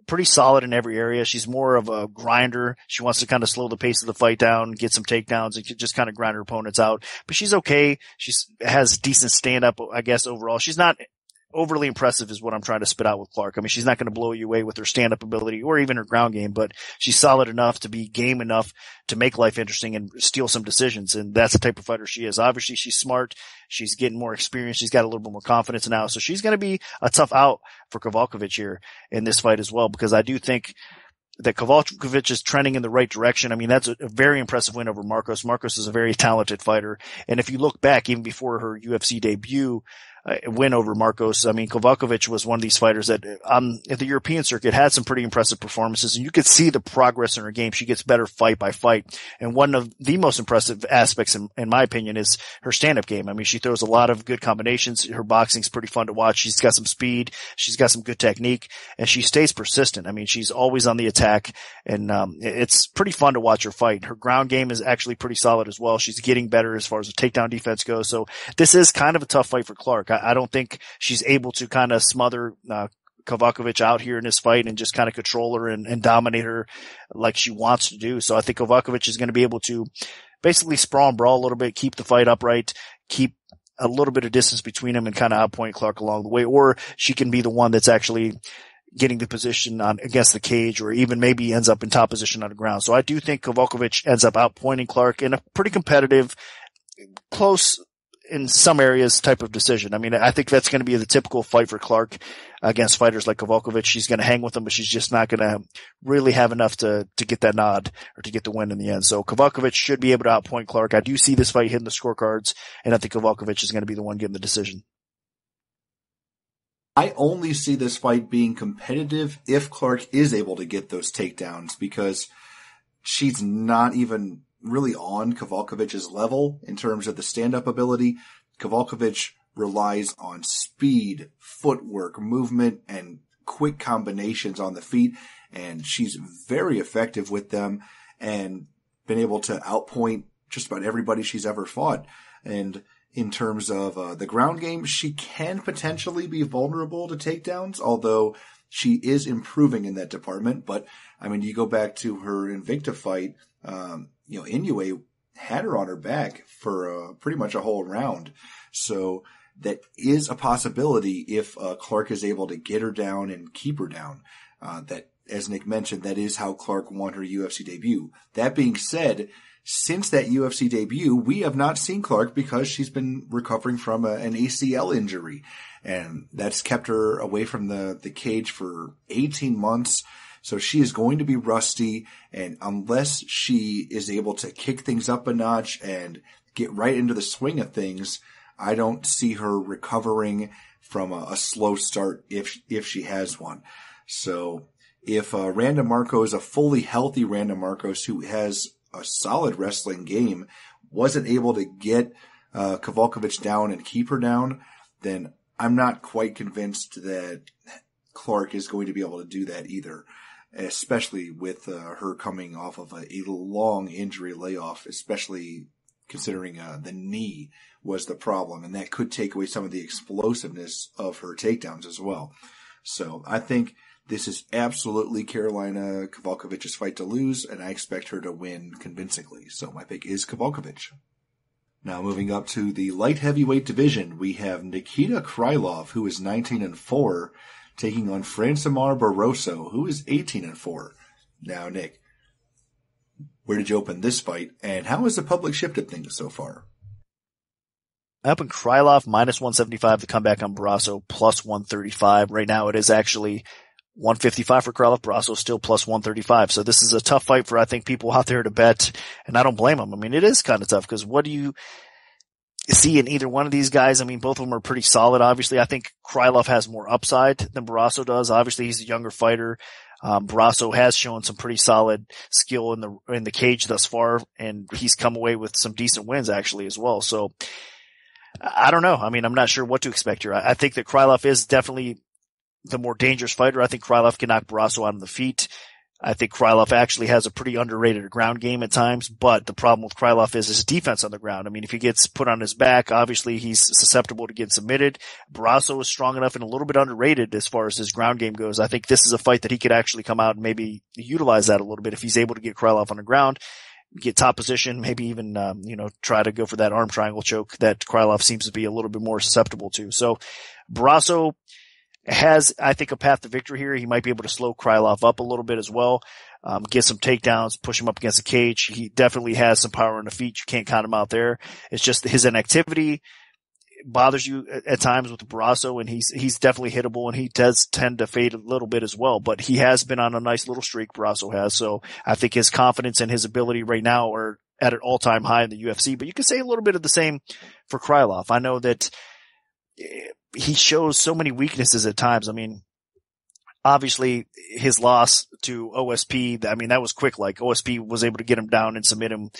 pretty solid in every area. She's more of a grinder. She wants to kind of slow the pace of the fight down, get some takedowns, and just kind of grind her opponents out. But she's okay. She has decent stand-up, I guess, overall. She's not overly impressive is what I'm trying to spit out with Clark. I mean, she's not going to blow you away with her stand-up ability or even her ground game, but she's solid enough to be game enough to make life interesting and steal some decisions. And that's the type of fighter she is. Obviously, she's smart. She's getting more experience. She's got a little bit more confidence now. So she's going to be a tough out for Kowalkiewicz here in this fight as well, because I do think that Kowalkiewicz is trending in the right direction. I mean, that's a very impressive win over Marcos. Marcos is a very talented fighter. And if you look back, even before her UFC debut, win over Marcos, I mean, Kowalkiewicz was one of these fighters that at the European circuit had some pretty impressive performances, and you could see the progress in her game. She gets better fight by fight. And one of the most impressive aspects, in my opinion, is her stand-up game. I mean, she throws a lot of good combinations. Her boxing's pretty fun to watch. She's got some speed. She's got some good technique, and she stays persistent. I mean, she's always on the attack, and it's pretty fun to watch her fight. Her ground game is actually pretty solid as well. She's getting better as far as the takedown defense goes. So this is kind of a tough fight for Clark. I don't think she's able to kind of smother Kowalkiewicz out here in this fight and just kind of control her and dominate her like she wants to do. So I think Kowalkiewicz is going to be able to basically sprawl and brawl a little bit, keep the fight upright, keep a little bit of distance between them and kind of outpoint Clark along the way. Or she can be the one that's actually getting the position on against the cage, or even maybe ends up in top position on the ground. So I do think Kowalkiewicz ends up outpointing Clark in a pretty competitive, close in some areas type of decision. I mean, I think that's going to be the typical fight for Clark against fighters like Kowalkiewicz. She's going to hang with them, but she's just not going to really have enough to get that nod or to get the win in the end. So Kowalkiewicz should be able to outpoint Clark. I do see this fight hitting the scorecards, and I think Kowalkiewicz is going to be the one getting the decision. I only see this fight being competitive if Clark is able to get those takedowns, because she's not even really on Kowalkiewicz's level in terms of the stand-up ability. Kowalkiewicz relies on speed, footwork, movement, and quick combinations on the feet, and she's very effective with them and been able to outpoint just about everybody she's ever fought. And in terms of the ground game, she can potentially be vulnerable to takedowns, although she is improving in that department. But, I mean, you go back to her Invicta fight, Inoue had her on her back for pretty much a whole round. So that is a possibility if Clark is able to get her down and keep her down. That, as Nick mentioned, that is how Clark won her UFC debut. That being said, since that UFC debut, we have not seen Clark because she's been recovering from an ACL injury. And that's kept her away from the cage for 18 months. So she is going to be rusty. And unless she is able to kick things up a notch and get right into the swing of things, I don't see her recovering from a slow start if she has one. So if Randa Marcos, a fully healthy Randa Marcos who has a solid wrestling game, wasn't able to get Kowalkiewicz down and keep her down, then I'm not quite convinced that Clark is going to be able to do that either, especially with her coming off of a long injury layoff, especially considering the knee was the problem, and that could take away some of the explosiveness of her takedowns as well. So I think this is absolutely Karolina Kowalkiewicz's fight to lose, and I expect her to win convincingly. So my pick is Kowalkiewicz. Now moving up to the light heavyweight division, we have Nikita Krylov, who is 19-4, taking on Francimar Barroso, who is 18-4. Now, Nick, where did you open this fight, and how has the public shifted things so far? I opened Krylov minus 175 to come back on Barroso plus 135. Right now it is actually 155 for Krylov. Barroso still plus 135. So this is a tough fight for, I think, people out there to bet, and I don't blame them. I mean, it is kind of tough because what do you see in either one of these guys? I mean, both of them are pretty solid. Obviously, I think Krylov has more upside than Barroso does. Obviously, he's a younger fighter. Barroso has shown some pretty solid skill in the cage thus far, and he's come away with some decent wins actually as well. So I don't know. I mean, I'm not sure what to expect here. I think that Krylov is definitely the more dangerous fighter. I think Krylov can knock Barroso out on the feet. I think Krylov actually has a pretty underrated ground game at times, but the problem with Krylov is his defense on the ground. I mean, if he gets put on his back, obviously he's susceptible to getting submitted. Barroso is strong enough and a little bit underrated as far as his ground game goes. I think this is a fight that he could actually come out and maybe utilize that a little bit if he's able to get Krylov on the ground, get top position, maybe even, try to go for that arm triangle choke that Krylov seems to be a little bit more susceptible to. So Barroso has, I think, a path to victory here. He might be able to slow Krylov up a little bit as well, get some takedowns, push him up against the cage. He definitely has some power on the feet. You can't count him out there. It's just his inactivity bothers you at times with Barroso, and he's definitely hittable, and he does tend to fade a little bit as well. But he has been on a nice little streak, Barroso has. So I think his confidence and his ability right now are at an all-time high in the UFC. But you could say a little bit of the same for Krylov. I know that he shows so many weaknesses at times. I mean, obviously his loss to OSP, I mean, that was quick. Like OSP was able to get him down and submit him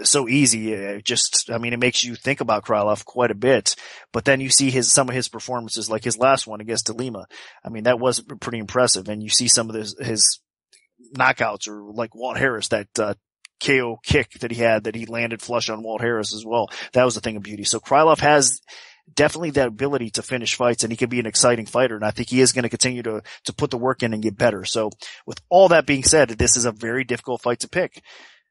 so easy. It makes you think about Krylov quite a bit. But then you see some of his performances, like his last one against DeLima. I mean, that was pretty impressive. And you see some of his knockouts, or like Walt Harris, that KO kick that he landed flush on Walt Harris as well. That was a thing of beauty. So Krylov has definitely that ability to finish fights, and he can be an exciting fighter. And I think he is going to continue to put the work in and get better. So with all that being said, this is a very difficult fight to pick.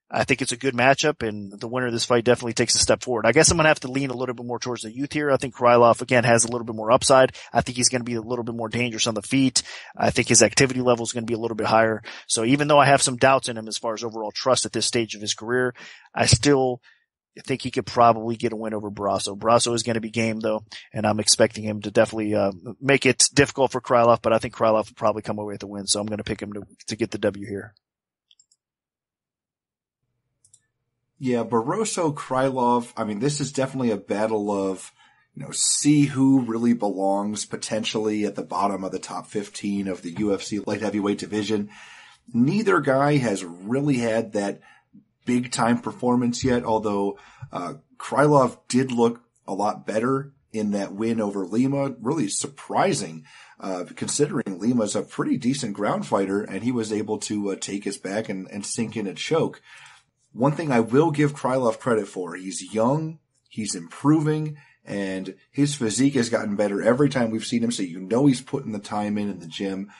I think it's a good matchup, and the winner of this fight definitely takes a step forward. I guess I'm going to have to lean a little bit more towards the youth here. I think Krylov, again, has a little bit more upside. I think he's going to be a little bit more dangerous on the feet. I think his activity level is going to be a little bit higher. So even though I have some doubts in him as far as overall trust at this stage of his career, I still think he could probably get a win over Barroso. Barroso is going to be game, though, and I'm expecting him to definitely make it difficult for Krylov, but I think Krylov will probably come away with the win, so I'm going to pick him to get the W here. Yeah, Barroso, Krylov, I mean, this is definitely a battle of, see who really belongs potentially at the bottom of the top 15 of the UFC light heavyweight division. Neither guy has really had that big time performance yet, although Krylov did look a lot better in that win over Lima. Really surprising, considering Lima's a pretty decent ground fighter, and he was able to take his back and sink in a choke. One thing I will give Krylov credit for, he's young, he's improving, and his physique has gotten better every time we've seen him, so you know he's putting the time in the gym.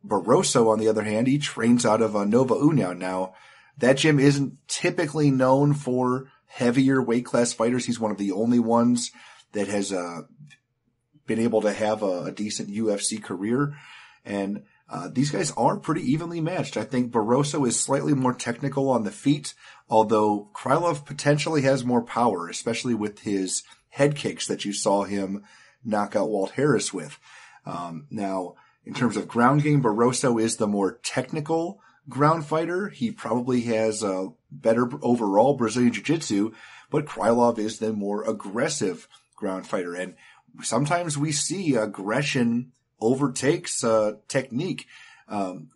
Barroso, on the other hand, he trains out of Nova União. Now, that gym isn't typically known for heavier weight class fighters. He's one of the only ones that has been able to have a decent UFC career. And these guys are pretty evenly matched. I think Barroso is slightly more technical on the feet, although Krylov potentially has more power, especially with his head kicks that you saw him knock out Walt Harris with. Now, in terms of ground game, Barroso is the more technical ground fighter. He probably has a better overall Brazilian Jiu-Jitsu, but Krylov is the more aggressive ground fighter. And sometimes we see aggression overtakes technique.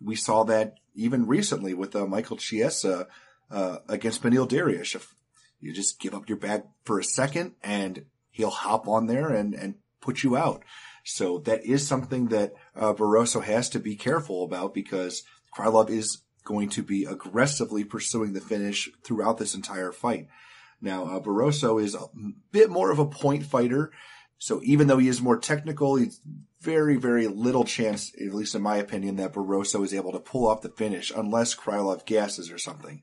We saw that even recently with Michael Chiesa against Beneil Dariush. If you just give up your back for a second and he'll hop on there and put you out. So that is something that Barroso has to be careful about, because Krylov is going to be aggressively pursuing the finish throughout this entire fight. Now, Barroso is a bit more of a point fighter, so even though he is more technical, he's very, very little chance, at least in my opinion, that Barroso is able to pull off the finish unless Krylov gasses or something.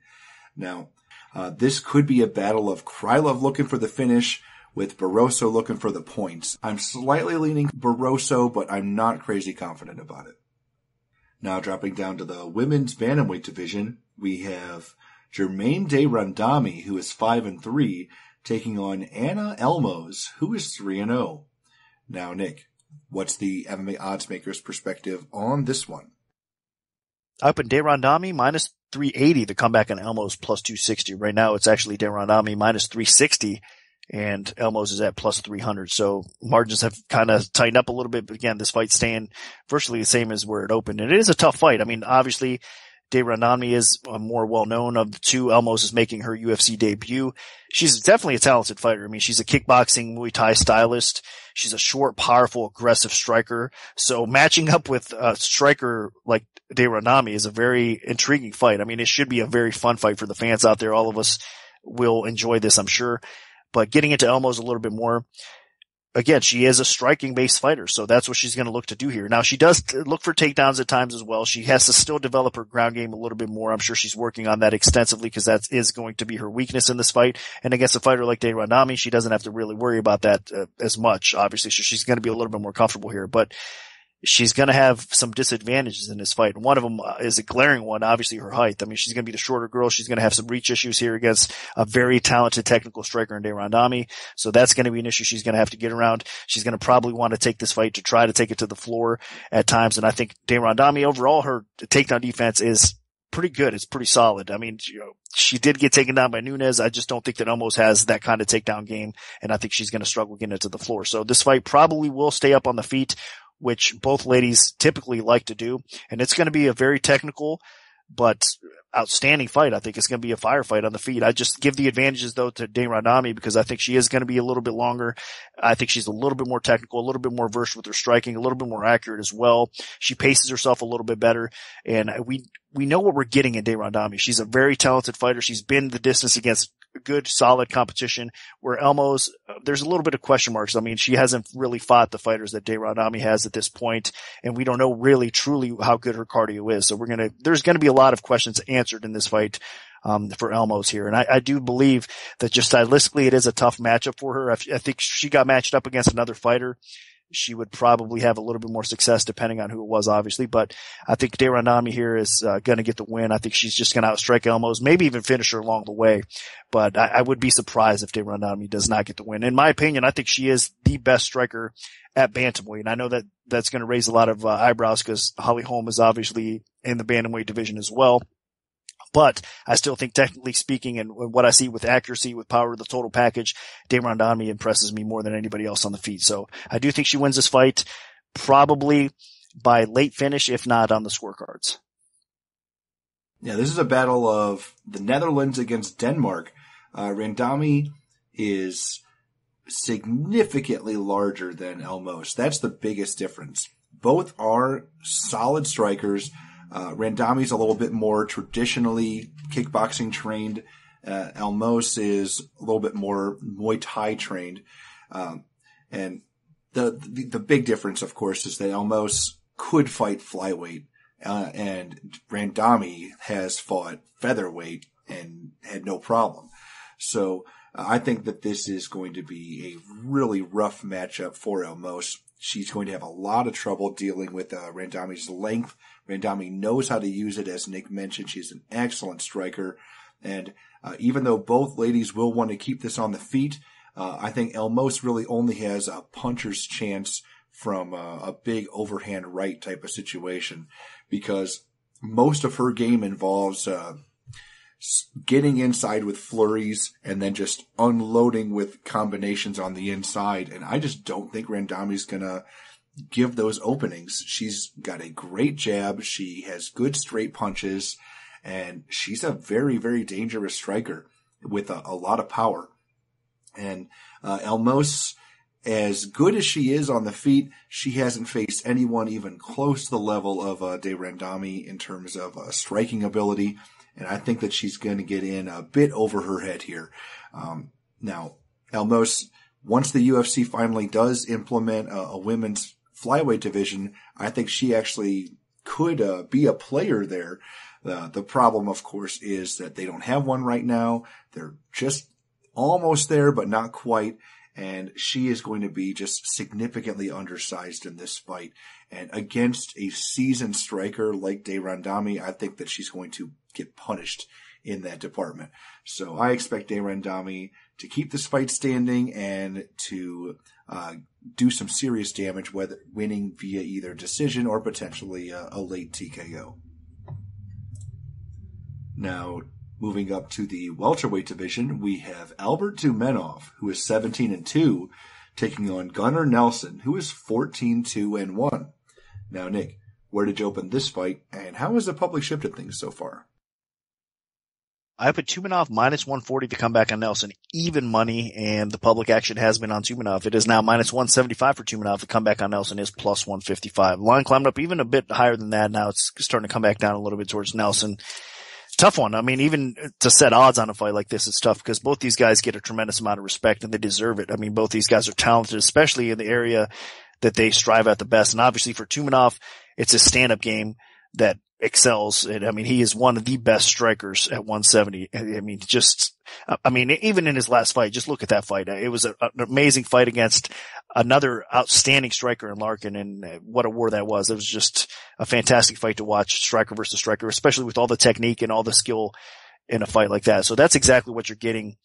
Now, this could be a battle of Krylov looking for the finish with Barroso looking for the points. I'm slightly leaning Barroso, but I'm not crazy confident about it. Now, dropping down to the women's bantamweight division, we have Germaine de Randamie, who is 5-3, taking on Anna Elmos, who is 3-0. Now, Nick, what's the MMA Oddsmaker's perspective on this one? Up in de Randamie, minus 380, the comeback on Elmos plus 260. Right now, it's actually de Randamie minus 360. And Elmos is at plus 300. So margins have kind of tightened up a little bit. But again, this fight's staying virtually the same as where it opened. And it is a tough fight. I mean, obviously, de Randamie is more well-known of the two. Elmos is making her UFC debut. She's definitely a talented fighter. I mean, she's a kickboxing Muay Thai stylist. She's a short, powerful, aggressive striker. So matching up with a striker like de Randamie is a very intriguing fight. I mean, it should be a very fun fight for the fans out there. All of us will enjoy this, I'm sure. But getting into Elmos a little bit more, again, she is a striking-based fighter, so that's what she's going to look to do here. Now, she does look for takedowns at times as well. She has to still develop her ground game a little bit more. I'm sure she's working on that extensively, because that is going to be her weakness in this fight. And against a fighter like de Randamie, she doesn't have to really worry about that as much, obviously. So she's going to be a little bit more comfortable here. But she's going to have some disadvantages in this fight. One of them is a glaring one, obviously her height. I mean, she's going to be the shorter girl. She's going to have some reach issues here against a very talented technical striker in de Randamie. So that's going to be an issue she's going to have to get around. She's going to probably want to take this fight to try to take it to the floor at times. And I think de Randamie overall, her takedown defense is pretty good. It's pretty solid. I mean, she did get taken down by Nunes. I just don't think that Elmos has that kind of takedown game. And I think she's going to struggle getting it to the floor. So this fight probably will stay up on the feet, which both ladies typically like to do. And it's going to be a very technical but outstanding fight. I think it's going to be a firefight on the feet. I just give the advantages, though, to de Randamie, because I think she is going to be a little bit longer. I think she's a little bit more technical, a little bit more versed with her striking, a little bit more accurate as well. She paces herself a little bit better. And we know what we're getting in de Randamie. She's a very talented fighter. She's been the distance against good, solid competition, where Elmos, there's a little bit of question marks. I mean, she hasn't really fought the fighters that de Randamie has at this point, and we don't know really, truly how good her cardio is. So there's going to be a lot of questions answered in this fight, for Elmos here. And I do believe that just stylistically, it is a tough matchup for her. I think she got matched up against another fighter, she would probably have a little bit more success depending on who it was, obviously. But I think de Randamie here is going to get the win. I think she's just going to outstrike Elmos, maybe even finish her along the way. But I would be surprised if de Randamie does not get the win. In my opinion, I think she is the best striker at bantamweight. And I know that that's going to raise a lot of eyebrows, because Holly Holm is obviously in the bantamweight division as well. But I still think, technically speaking, and what I see with accuracy, with power, the total package, de Randamie impresses me more than anybody else on the feet. So I do think she wins this fight, probably by late finish, if not on the scorecards. Yeah, this is a battle of the Netherlands against Denmark. Randamie is significantly larger than Elmos. That's the biggest difference. Both are solid strikers. Randami's a little bit more traditionally kickboxing trained. Elmos is a little bit more Muay Thai trained. And the big difference, of course, is that Elmos could fight flyweight, and Randami has fought featherweight and had no problem. So I think that this is going to be a really rough matchup for Elmos. She's going to have a lot of trouble dealing with Randami's length. Randami knows how to use it, as Nick mentioned. She's an excellent striker. And even though both ladies will want to keep this on the feet, I think Elmos really only has a puncher's chance from a big overhand right type of situation, because most of her game involves getting inside with flurries and then just unloading with combinations on the inside. And I just don't think Randami's going to give those openings. She's got a great jab. She has good straight punches, and she's a very, very dangerous striker with a lot of power. And Elmos, as good as she is on the feet, she hasn't faced anyone even close to the level of De Randami in terms of striking ability. And I think that she's going to get in a bit over her head here. Now, Elmos, once the UFC finally does implement a women's flyweight division, I think she actually could be a player there. The problem, of course, is that they don't have one right now. They're just almost there, but not quite. And she is going to be just significantly undersized in this fight. And against a seasoned striker like De Randami, I think that she's going to get punished in that department. So I expect De Randami to keep this fight standing and to do some serious damage, whether winning via either decision or potentially a late TKO. Now, moving up to the welterweight division, we have Albert Tumenov, who is 17-2, taking on Gunnar Nelson, who is 14-2-1. Now, Nick, where did you open this fight, and how has the public shifted things so far? I put Tumenov minus 140 to come back on Nelson, even money, and the public action has been on Tumenov. It is now minus 175 for Tumenov. The comeback on Nelson is plus 155. Line climbed up even a bit higher than that. Now it's starting to come back down a little bit towards Nelson. Tough one. I mean, even to set odds on a fight like this is tough because both these guys get a tremendous amount of respect and they deserve it. I mean, both these guys are talented, especially in the area that they strive at the best. And obviously for Tumenov, it's a stand-up game that excels. And I mean, he is one of the best strikers at 170. I mean, even in his last fight, just look at that fight. It was an amazing fight against another outstanding striker in Larkin, and what a war that was. It was just a fantastic fight to watch, striker versus striker, especially with all the technique and all the skill in a fight like that. So that's exactly what you're getting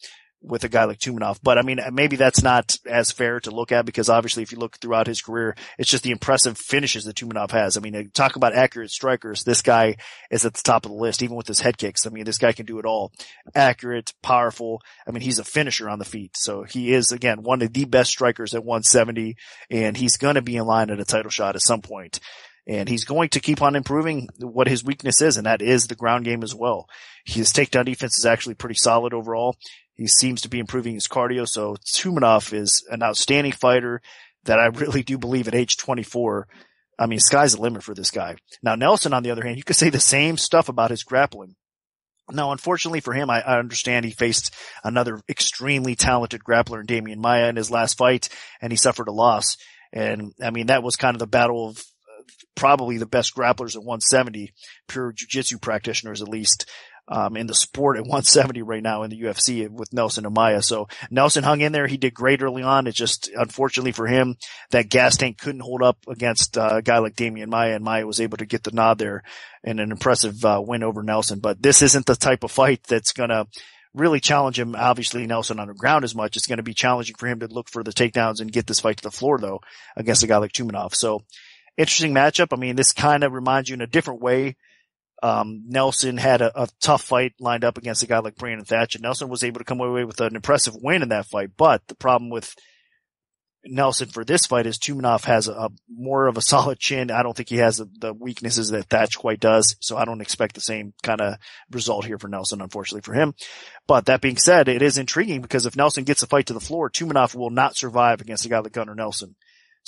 with a guy like Tumenov. But I mean, maybe that's not as fair to look at because obviously if you look throughout his career, it's just the impressive finishes that Tumenov has. I mean, talk about accurate strikers. This guy is at the top of the list, even with his head kicks. I mean, this guy can do it all. Accurate, powerful. I mean, he's a finisher on the feet. So he is, again, one of the best strikers at 170, and he's going to be in line at a title shot at some point. And he's going to keep on improving what his weakness is, and that is the ground game as well. His takedown defense is actually pretty solid overall. He seems to be improving his cardio, so Tumenov is an outstanding fighter that I really do believe at age 24. I mean, sky's the limit for this guy. Now, Nelson, on the other hand, you could say the same stuff about his grappling. Now, unfortunately for him, I understand he faced another extremely talented grappler in Damian Maia in his last fight, and he suffered a loss. And, I mean, that was kind of the battle of probably the best grapplers at 170, pure jiu-jitsu practitioners at least, in the sport at 170 right now in the UFC with Nelson and Maia. So Nelson hung in there. He did great early on. It's just, unfortunately for him, that gas tank couldn't hold up against a guy like Damian Maia, and Maia was able to get the nod there and an impressive win over Nelson. But this isn't the type of fight that's going to really challenge him. Obviously, Nelson on the ground as much. It's going to be challenging for him to look for the takedowns and get this fight to the floor, though, against a guy like Tumenov. So interesting matchup. I mean, this kind of reminds you in a different way. Nelson had a tough fight lined up against a guy like Brandon Thatcher. Nelson was able to come away with an impressive win in that fight, but the problem with Nelson for this fight is Tumenov has a more of a solid chin. I don't think he has the weaknesses that Thatch quite does. So I don't expect the same kind of result here for Nelson, unfortunately for him. But that being said, it is intriguing because if Nelson gets the fight to the floor, Tumenov will not survive against a guy like Gunnar Nelson.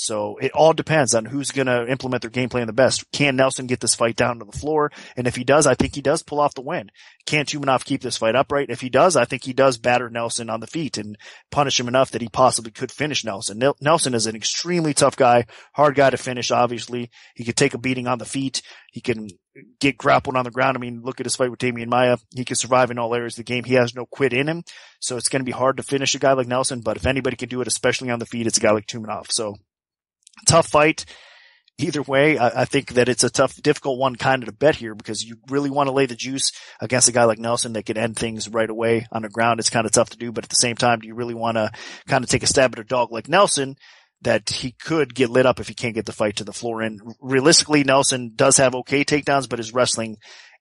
So it all depends on who's going to implement their game plan the best. Can Nelson get this fight down to the floor? And if he does, I think he does pull off the win. Can Tumenov keep this fight upright? If he does, I think he does batter Nelson on the feet and punish him enough that he possibly could finish Nelson. Nelson is an extremely tough guy, hard guy to finish, obviously. He could take a beating on the feet. He can get grappled on the ground. I mean, look at his fight with Damian Maia. He can survive in all areas of the game. He has no quit in him. So it's going to be hard to finish a guy like Nelson. But if anybody can do it, especially on the feet, it's a guy like Tumenov. So tough fight. Either way, I think that it's a tough, difficult one kind of to bet here because you really want to lay the juice against a guy like Nelson that can end things right away on the ground. It's kind of tough to do, but at the same time, do you really want to kind of take a stab at a dog like Nelson that he could get lit up if he can't get the fight to the floor? And realistically, Nelson does have okay takedowns, but his wrestling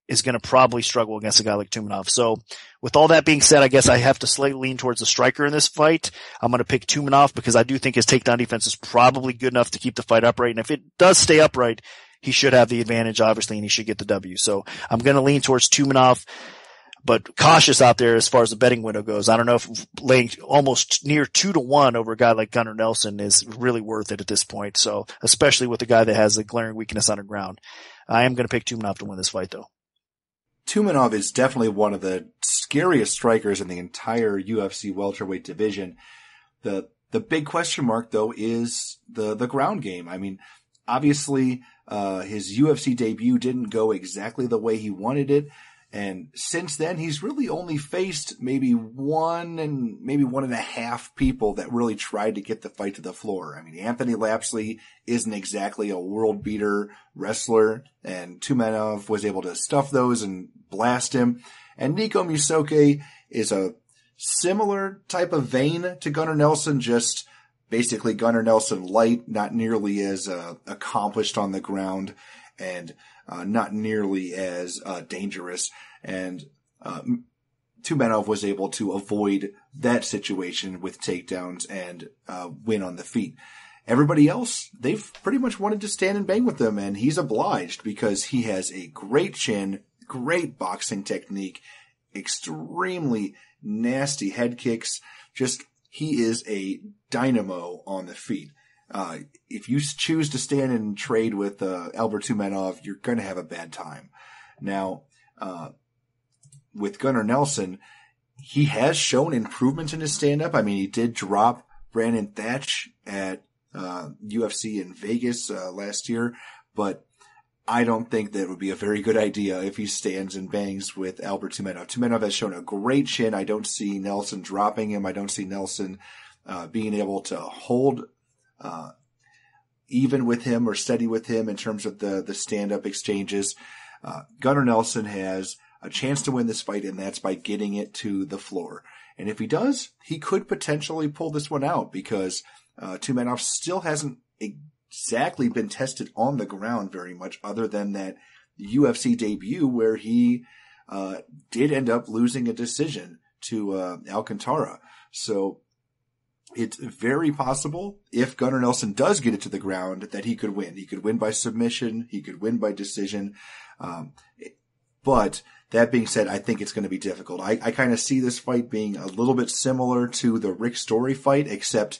is going to probably struggle against a guy like Tumenov. So with all that being said, I guess I have to slightly lean towards the striker in this fight. I'm going to pick Tumenov because I do think his takedown defense is probably good enough to keep the fight upright. And if it does stay upright, he should have the advantage, obviously, and he should get the W. So I'm going to lean towards Tumenov, but cautious out there as far as the betting window goes. I don't know if laying almost near 2-1 over a guy like Gunnar Nelson is really worth it at this point. So especially with a guy that has a glaring weakness on the ground. I am going to pick Tumenov to win this fight, though. Tumenov is definitely one of the scariest strikers in the entire UFC welterweight division. The big question mark, though, is the ground game. I mean, obviously, his UFC debut didn't go exactly the way he wanted it. And since then, he's really only faced maybe one and maybe 1.5 people that really tried to get the fight to the floor. I mean, Anthony Lapsley isn't exactly a world beater wrestler, and Tumenov was able to stuff those and blast him. And Nico Musoke is a similar type of vein to Gunnar Nelson, just basically Gunnar Nelson light, not nearly as accomplished on the ground, and not nearly as dangerous. And Tumenov was able to avoid that situation with takedowns and win on the feet. Everybody else, they've pretty much wanted to stand and bang with him, and he's obliged because he has a great chin, great boxing technique, extremely nasty head kicks. Just, he is a dynamo on the feet. If you choose to stand and trade with Albert Tumenov, you're going to have a bad time. Now, with Gunnar Nelson, he has shown improvements in his stand-up. I mean, he did drop Brandon Thatch at UFC in Vegas last year, but I don't think that would be a very good idea if he stands and bangs with Albert Tumenov. Tumenov has shown a great chin. I don't see Nelson dropping him. I don't see Nelson being able to hold even with him or steady with him in terms of the stand-up exchanges. Gunnar Nelson has a chance to win this fight, and that's by getting it to the floor. And if he does, he could potentially pull this one out because Tumenov still hasn't exactly been tested on the ground very much other than that UFC debut where he did end up losing a decision to Alcantara. So it's very possible if Gunnar Nelson does get it to the ground that he could win. He could win by submission. He could win by decision. But that being said, I think it's going to be difficult. I kind of see this fight being a little bit similar to the Rick Story fight, except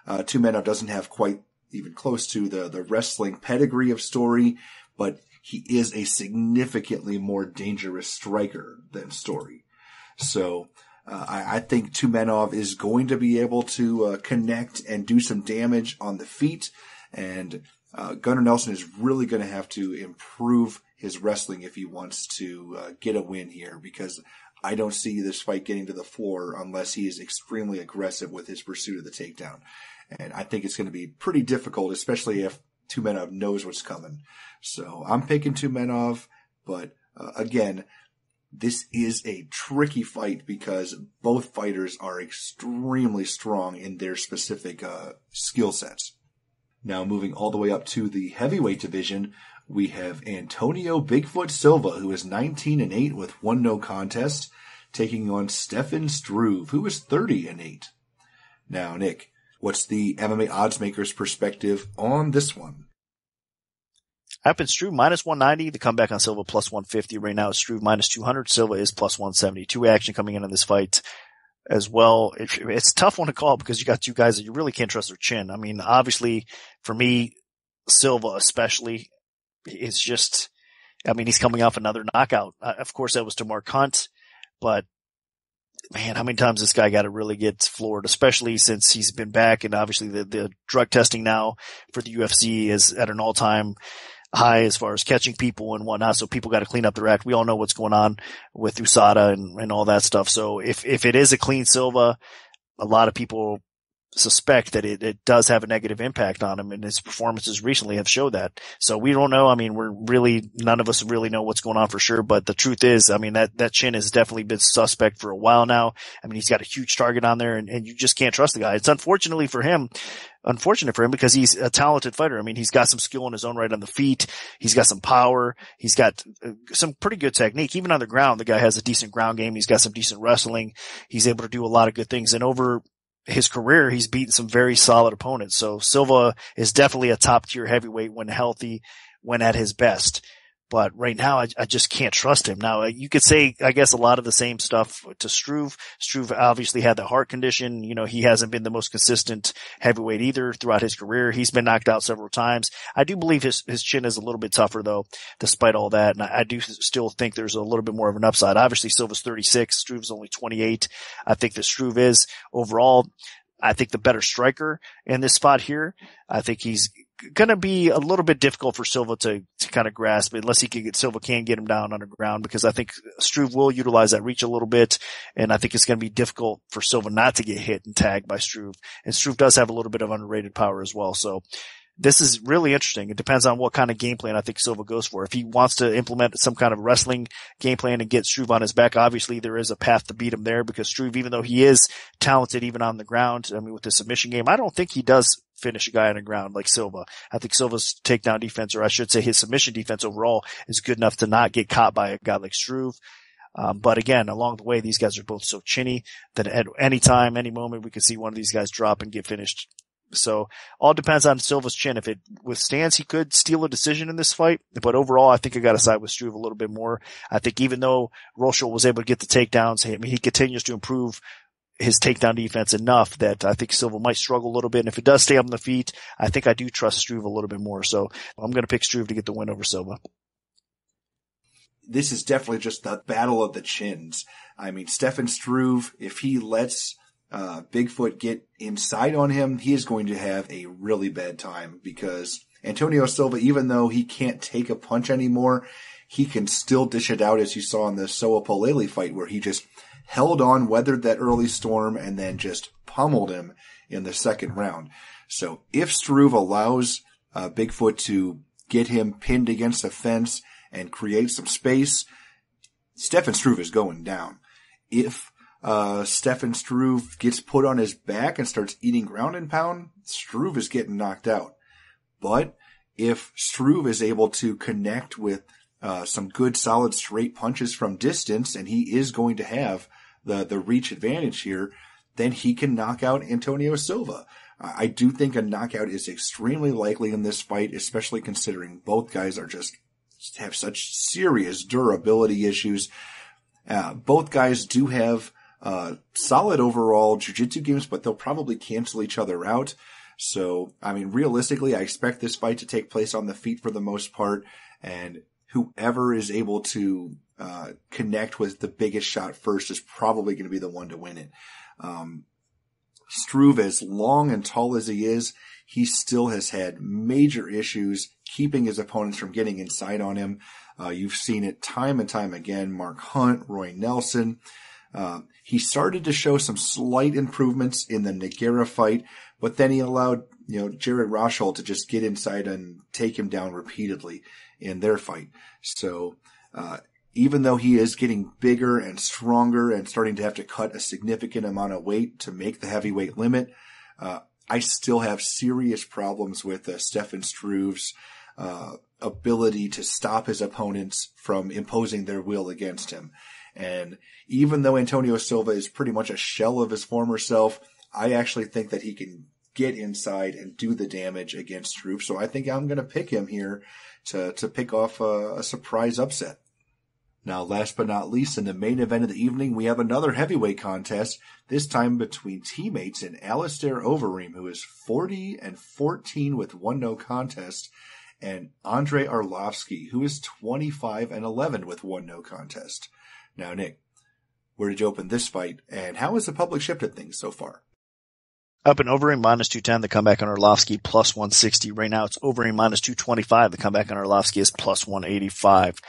Tumenov doesn't have quite even close to the wrestling pedigree of Story, but he is a significantly more dangerous striker than Story. So I think Tumenov is going to be able to connect and do some damage on the feet, and Gunnar Nelson is really going to have to improve his wrestling if he wants to get a win here, because I don't see this fight getting to the floor unless he is extremely aggressive with his pursuit of the takedown. And I think it's going to be pretty difficult, especially if Tumenov knows what's coming. So I'm picking Tumenov, but again, this is a tricky fight because both fighters are extremely strong in their specific skill sets. Now moving all the way up to the heavyweight division, we have Antonio Bigfoot Silva, who is 19-8 with 1 no contest, taking on Stefan Struve, who is 30-8. Now, Nick, What's the MMA odds makers' perspective on this one? Up in Struve minus 190, the comeback on Silva plus 150. Right now it's Struve minus 200. Silva is plus 170. Two action coming into this fight as well. It's a tough one to call because you got two guys that you really can't trust their chin. I mean, obviously for me, Silva especially is just, I mean, he's coming off another knockout. Of course that was to Mark Hunt, but man, how many times this guy got to really get floored, especially since he's been back, and obviously the drug testing now for the UFC is at an all-time high as far as catching people and whatnot. So people got to clean up their act. We all know what's going on with USADA and all that stuff. So if it is a clean Silva, a lot of people suspect that it does have a negative impact on him, and his performances recently have showed that. So we don't know. I mean, none of us really know what's going on for sure, but the truth is, I mean, that chin has definitely been suspect for a while now. I mean, he's got a huge target on there, and you just can't trust the guy. It's unfortunate for him because he's a talented fighter. I mean, he's got some skill in his own right on the feet. He's got some power. He's got some pretty good technique. Even on the ground, the guy has a decent ground game. He's got some decent wrestling. He's able to do a lot of good things. And over his career, he's beaten some very solid opponents. So Silva is definitely a top tier heavyweight when healthy, when at his best. But right now, I just can't trust him. Now, you could say, I guess, a lot of the same stuff to Struve. Struve obviously had the heart condition. You know, he hasn't been the most consistent heavyweight either throughout his career. He's been knocked out several times. I do believe his chin is a little bit tougher, though, despite all that. And I do still think there's a little bit more of an upside. Obviously, Silva's 36. Struve's only 28. I think that Struve is, overall, I think the better striker in this spot here. I think he's going to be a little bit difficult for Silva to kind of grasp, unless Silva can get him down on the ground, because I think Struve will utilize that reach a little bit, and I think it's going to be difficult for Silva not to get hit and tagged by Struve. And Struve does have a little bit of underrated power as well. So this is really interesting. It depends on what kind of game plan I think Silva goes for. If he wants to implement some kind of wrestling game plan and get Struve on his back, obviously there is a path to beat him there, because Struve, even though he is talented even on the ground, I mean, with the submission game, I don't think he does finish a guy on the ground like Silva. I think Silva's takedown defense, or I should say his submission defense overall, is good enough to not get caught by a guy like Struve. But again, along the way, these guys are both so chinny that at any time, any moment, we could see one of these guys drop and get finished. So all depends on Silva's chin. If it withstands, he could steal a decision in this fight. But overall, I think I got to side with Struve a little bit more. I think even though Rochel was able to get the takedowns, I mean, he continues to improve his takedown defense enough that I think Silva might struggle a little bit. And if it does stay on the feet, I think I do trust Struve a little bit more. So I'm going to pick Struve to get the win over Silva. This is definitely just the battle of the chins. I mean, Stefan Struve, if he lets Bigfoot get inside on him, he is going to have a really bad time, because Antonio Silva, even though he can't take a punch anymore, he can still dish it out, as you saw in the Soa Polele fight, where he just held on, weathered that early storm, and then just pummeled him in the second round. So if Struve allows Bigfoot to get him pinned against a fence and create some space, Stefan Struve is going down. If Stefan Struve gets put on his back and starts eating ground and pound, Struve is getting knocked out. But if Struve is able to connect with some good solid straight punches from distance, and he is going to have the reach advantage here, then he can knock out Antonio Silva. I do think a knockout is extremely likely in this fight, especially considering both guys are just have such serious durability issues. Both guys do have solid overall jiu-jitsu games, but they'll probably cancel each other out. So, I mean, realistically, I expect this fight to take place on the feet for the most part, and whoever is able to connect with the biggest shot first is probably going to be the one to win it. Struve, as long and tall as he is, he still has had major issues keeping his opponents from getting inside on him. You've seen it time and time again. Mark Hunt, Roy Nelson. He started to show some slight improvements in the Nogueira fight, but then he allowed, Jared Rochel to just get inside and take him down repeatedly in their fight. So, even though he is getting bigger and stronger and starting to have to cut a significant amount of weight to make the heavyweight limit, I still have serious problems with Stefan Struve's ability to stop his opponents from imposing their will against him. And even though Antonio Silva is pretty much a shell of his former self, I actually think that he can get inside and do the damage against Struve. So I think I'm going to pick him here to pick off a surprise upset. Now, last but not least, in the main event of the evening, we have another heavyweight contest, this time between teammates in Alistair Overeem, who is 40-14 with 1 no contest, and Andrei Arlovski, who is 25-11 with 1 no contest. Now, Nick, where did you open this fight, and how has the public shifted things so far? Up in Overeem minus 210, the comeback on Arlovski plus 160. Right now it's Overeem minus 225. The comeback on Arlovski is plus 185.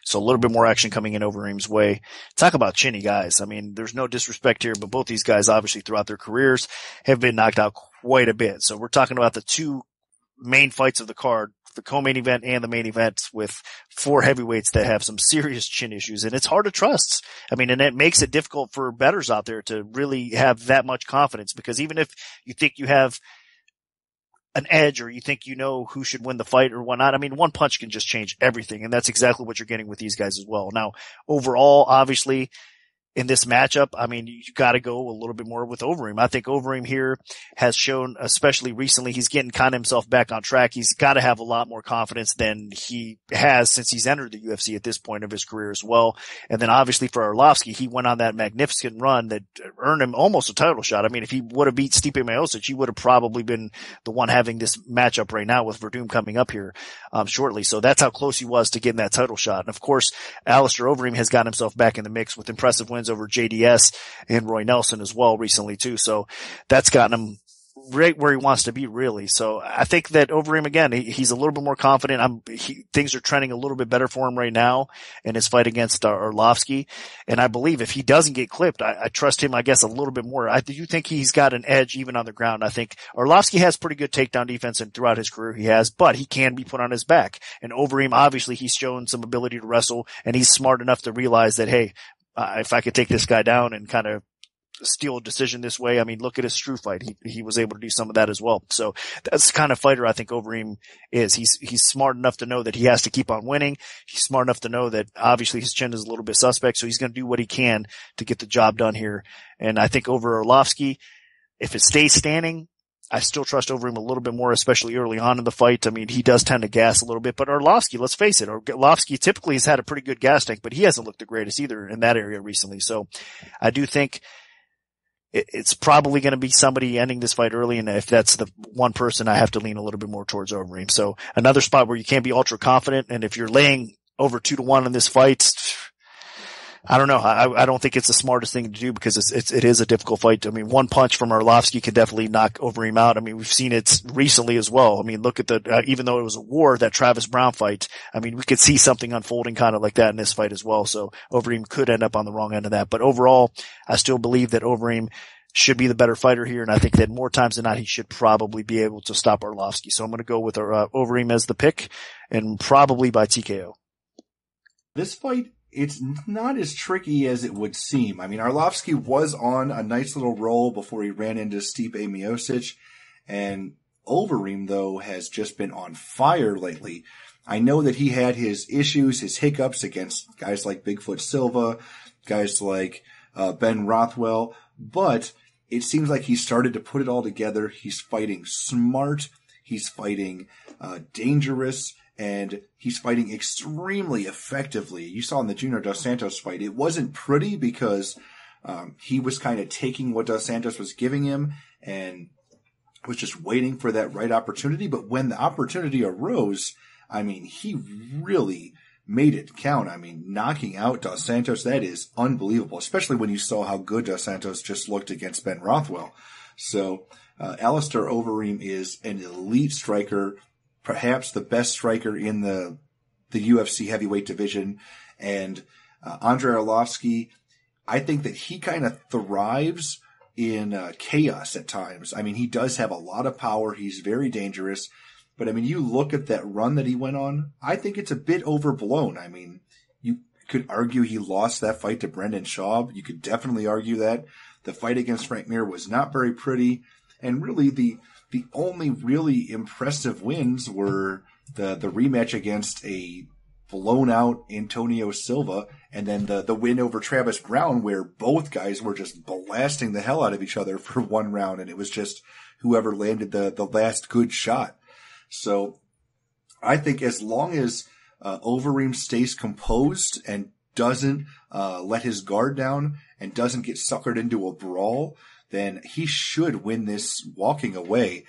So a little bit more action coming in Overeem's way. Talk about chinny guys. I mean, there's no disrespect here, but both these guys obviously throughout their careers have been knocked out quite a bit. So we're talking about the two main fights of the card, the co-main event and the main event, with 4 heavyweights that have some serious chin issues, and it's hard to trust. I mean, and it makes it difficult for bettors out there to really have that much confidence, because even if you think you have an edge or you think you know who should win the fight or whatnot, I mean, one punch can just change everything, and that's exactly what you're getting with these guys as well. Now, overall, obviously, in this matchup, I mean, you got to go a little bit more with Overeem. I think Overeem here has shown, especially recently, he's getting kind of himself back on track. He's got to have a lot more confidence than he has since he's entered the UFC at this point of his career as well. And then obviously for Arlovski, he went on that magnificent run that earned him almost a title shot. I mean, if he would have beat Stipe Miocic, he would have probably been the one having this matchup right now with Verdum coming up here shortly. So that's how close he was to getting that title shot. And of course, Alistair Overeem has gotten himself back in the mix with impressive wins over JDS and Roy Nelson as well recently too. So that's gotten him right where he wants to be, really. So I think that Overeem, again, he's a little bit more confident. Things are trending a little bit better for him right now in his fight against Arlovski. And I believe if he doesn't get clipped, I trust him, I guess, a little bit more. I do think he's got an edge even on the ground. I think Arlovski has pretty good takedown defense, and throughout his career he has, but he can be put on his back. And Overeem, obviously, he's shown some ability to wrestle, and he's smart enough to realize that, hey, if I could take this guy down and kind of steal a decision this way, I mean, look at his Struve fight. He was able to do some of that as well. So that's the kind of fighter I think Overeem is. He's smart enough to know that he has to keep on winning. He's smart enough to know that obviously his chin is a little bit suspect, so he's going to do what he can to get the job done here. And I think over Arlovski, if it stays standing, I still trust Overeem a little bit more, especially early on in the fight. I mean, he does tend to gas a little bit, but Arlovski, let's face it, Arlovski typically has had a pretty good gas tank, but he hasn't looked the greatest either in that area recently. So I do think it's probably going to be somebody ending this fight early, and if that's the one person, I have to lean a little bit more towards Overeem. So another spot where you can't be ultra confident, and if you're laying over 2-1 in this fight, I don't know. I don't think it's the smartest thing to do, because it is a difficult fight. I mean, one punch from Arlovski could definitely knock Overeem out. I mean, we've seen it recently as well. I mean, look at even though it was a war, that Travis Brown fight, I mean, we could see something unfolding kind of like that in this fight as well. So Overeem could end up on the wrong end of that. But overall, I still believe that Overeem should be the better fighter here, and I think that more times than not, he should probably be able to stop Arlovski. So I'm going to go with Overeem as the pick, and probably by TKO. This fight, it's not as tricky as it would seem. I mean, Arlovski was on a nice little roll before he ran into Stipe Miocic, and Overeem, though, has just been on fire lately. I know that he had his issues, his hiccups against guys like Bigfoot Silva, guys like Ben Rothwell, but it seems like he started to put it all together. He's fighting smart, he's fighting dangerous, and he's fighting extremely effectively. You saw in the Junior Dos Santos fight, it wasn't pretty because he was kind of taking what Dos Santos was giving him and was just waiting for that right opportunity. But when the opportunity arose, I mean, he really made it count. I mean, knocking out Dos Santos, that is unbelievable, especially when you saw how good Dos Santos just looked against Ben Rothwell. So Alistair Overeem is an elite striker, perhaps the best striker in the UFC heavyweight division. And Andrei Arlovski, I think that he kind of thrives in chaos at times. I mean, he does have a lot of power. He's very dangerous. But, I mean, you look at that run that he went on, I think it's a bit overblown. I mean, you could argue he lost that fight to Brendan Schaub. You could definitely argue that. The fight against Frank Mir was not very pretty. And really, the only really impressive wins were the rematch against a blown out Antonio Silva, and then the win over Travis Brown, where both guys were just blasting the hell out of each other for one round, and it was just whoever landed the last good shot. So I think as long as Overeem stays composed and doesn't let his guard down and doesn't get suckered into a brawl, then he should win this walking away.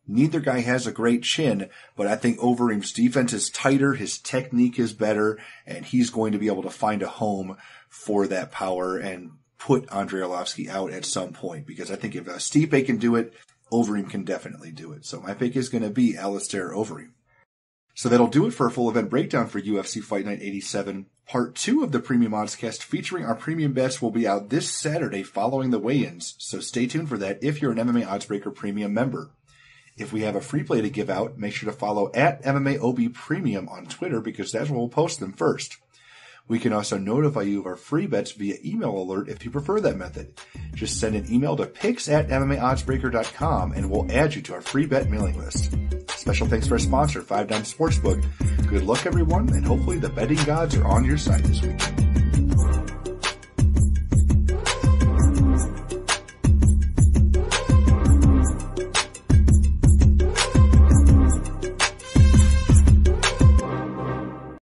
Neither guy has a great chin, but I think Overeem's defense is tighter, his technique is better, and he's going to be able to find a home for that power and put Andre Arlovski out at some point. Because I think if Stipe can do it, Overeem can definitely do it. So my pick is going to be Alistair Overeem. So that'll do it for a full event breakdown for UFC Fight Night 87. Part 2 of the Premium Oddscast featuring our premium bets will be out this Saturday following the weigh-ins, so stay tuned for that if you're an MMA Oddsbreaker Premium member. If we have a free play to give out, make sure to follow at MMAOB Premium on Twitter because that's where we'll post them first. We can also notify you of our free bets via email alert if you prefer that method. Just send an email to picks@MMAOddsbreaker.com and we'll add you to our free bet mailing list. Special thanks to our sponsor, 5 Dimes Sportsbook. Good luck, everyone, and hopefully the betting gods are on your side this week.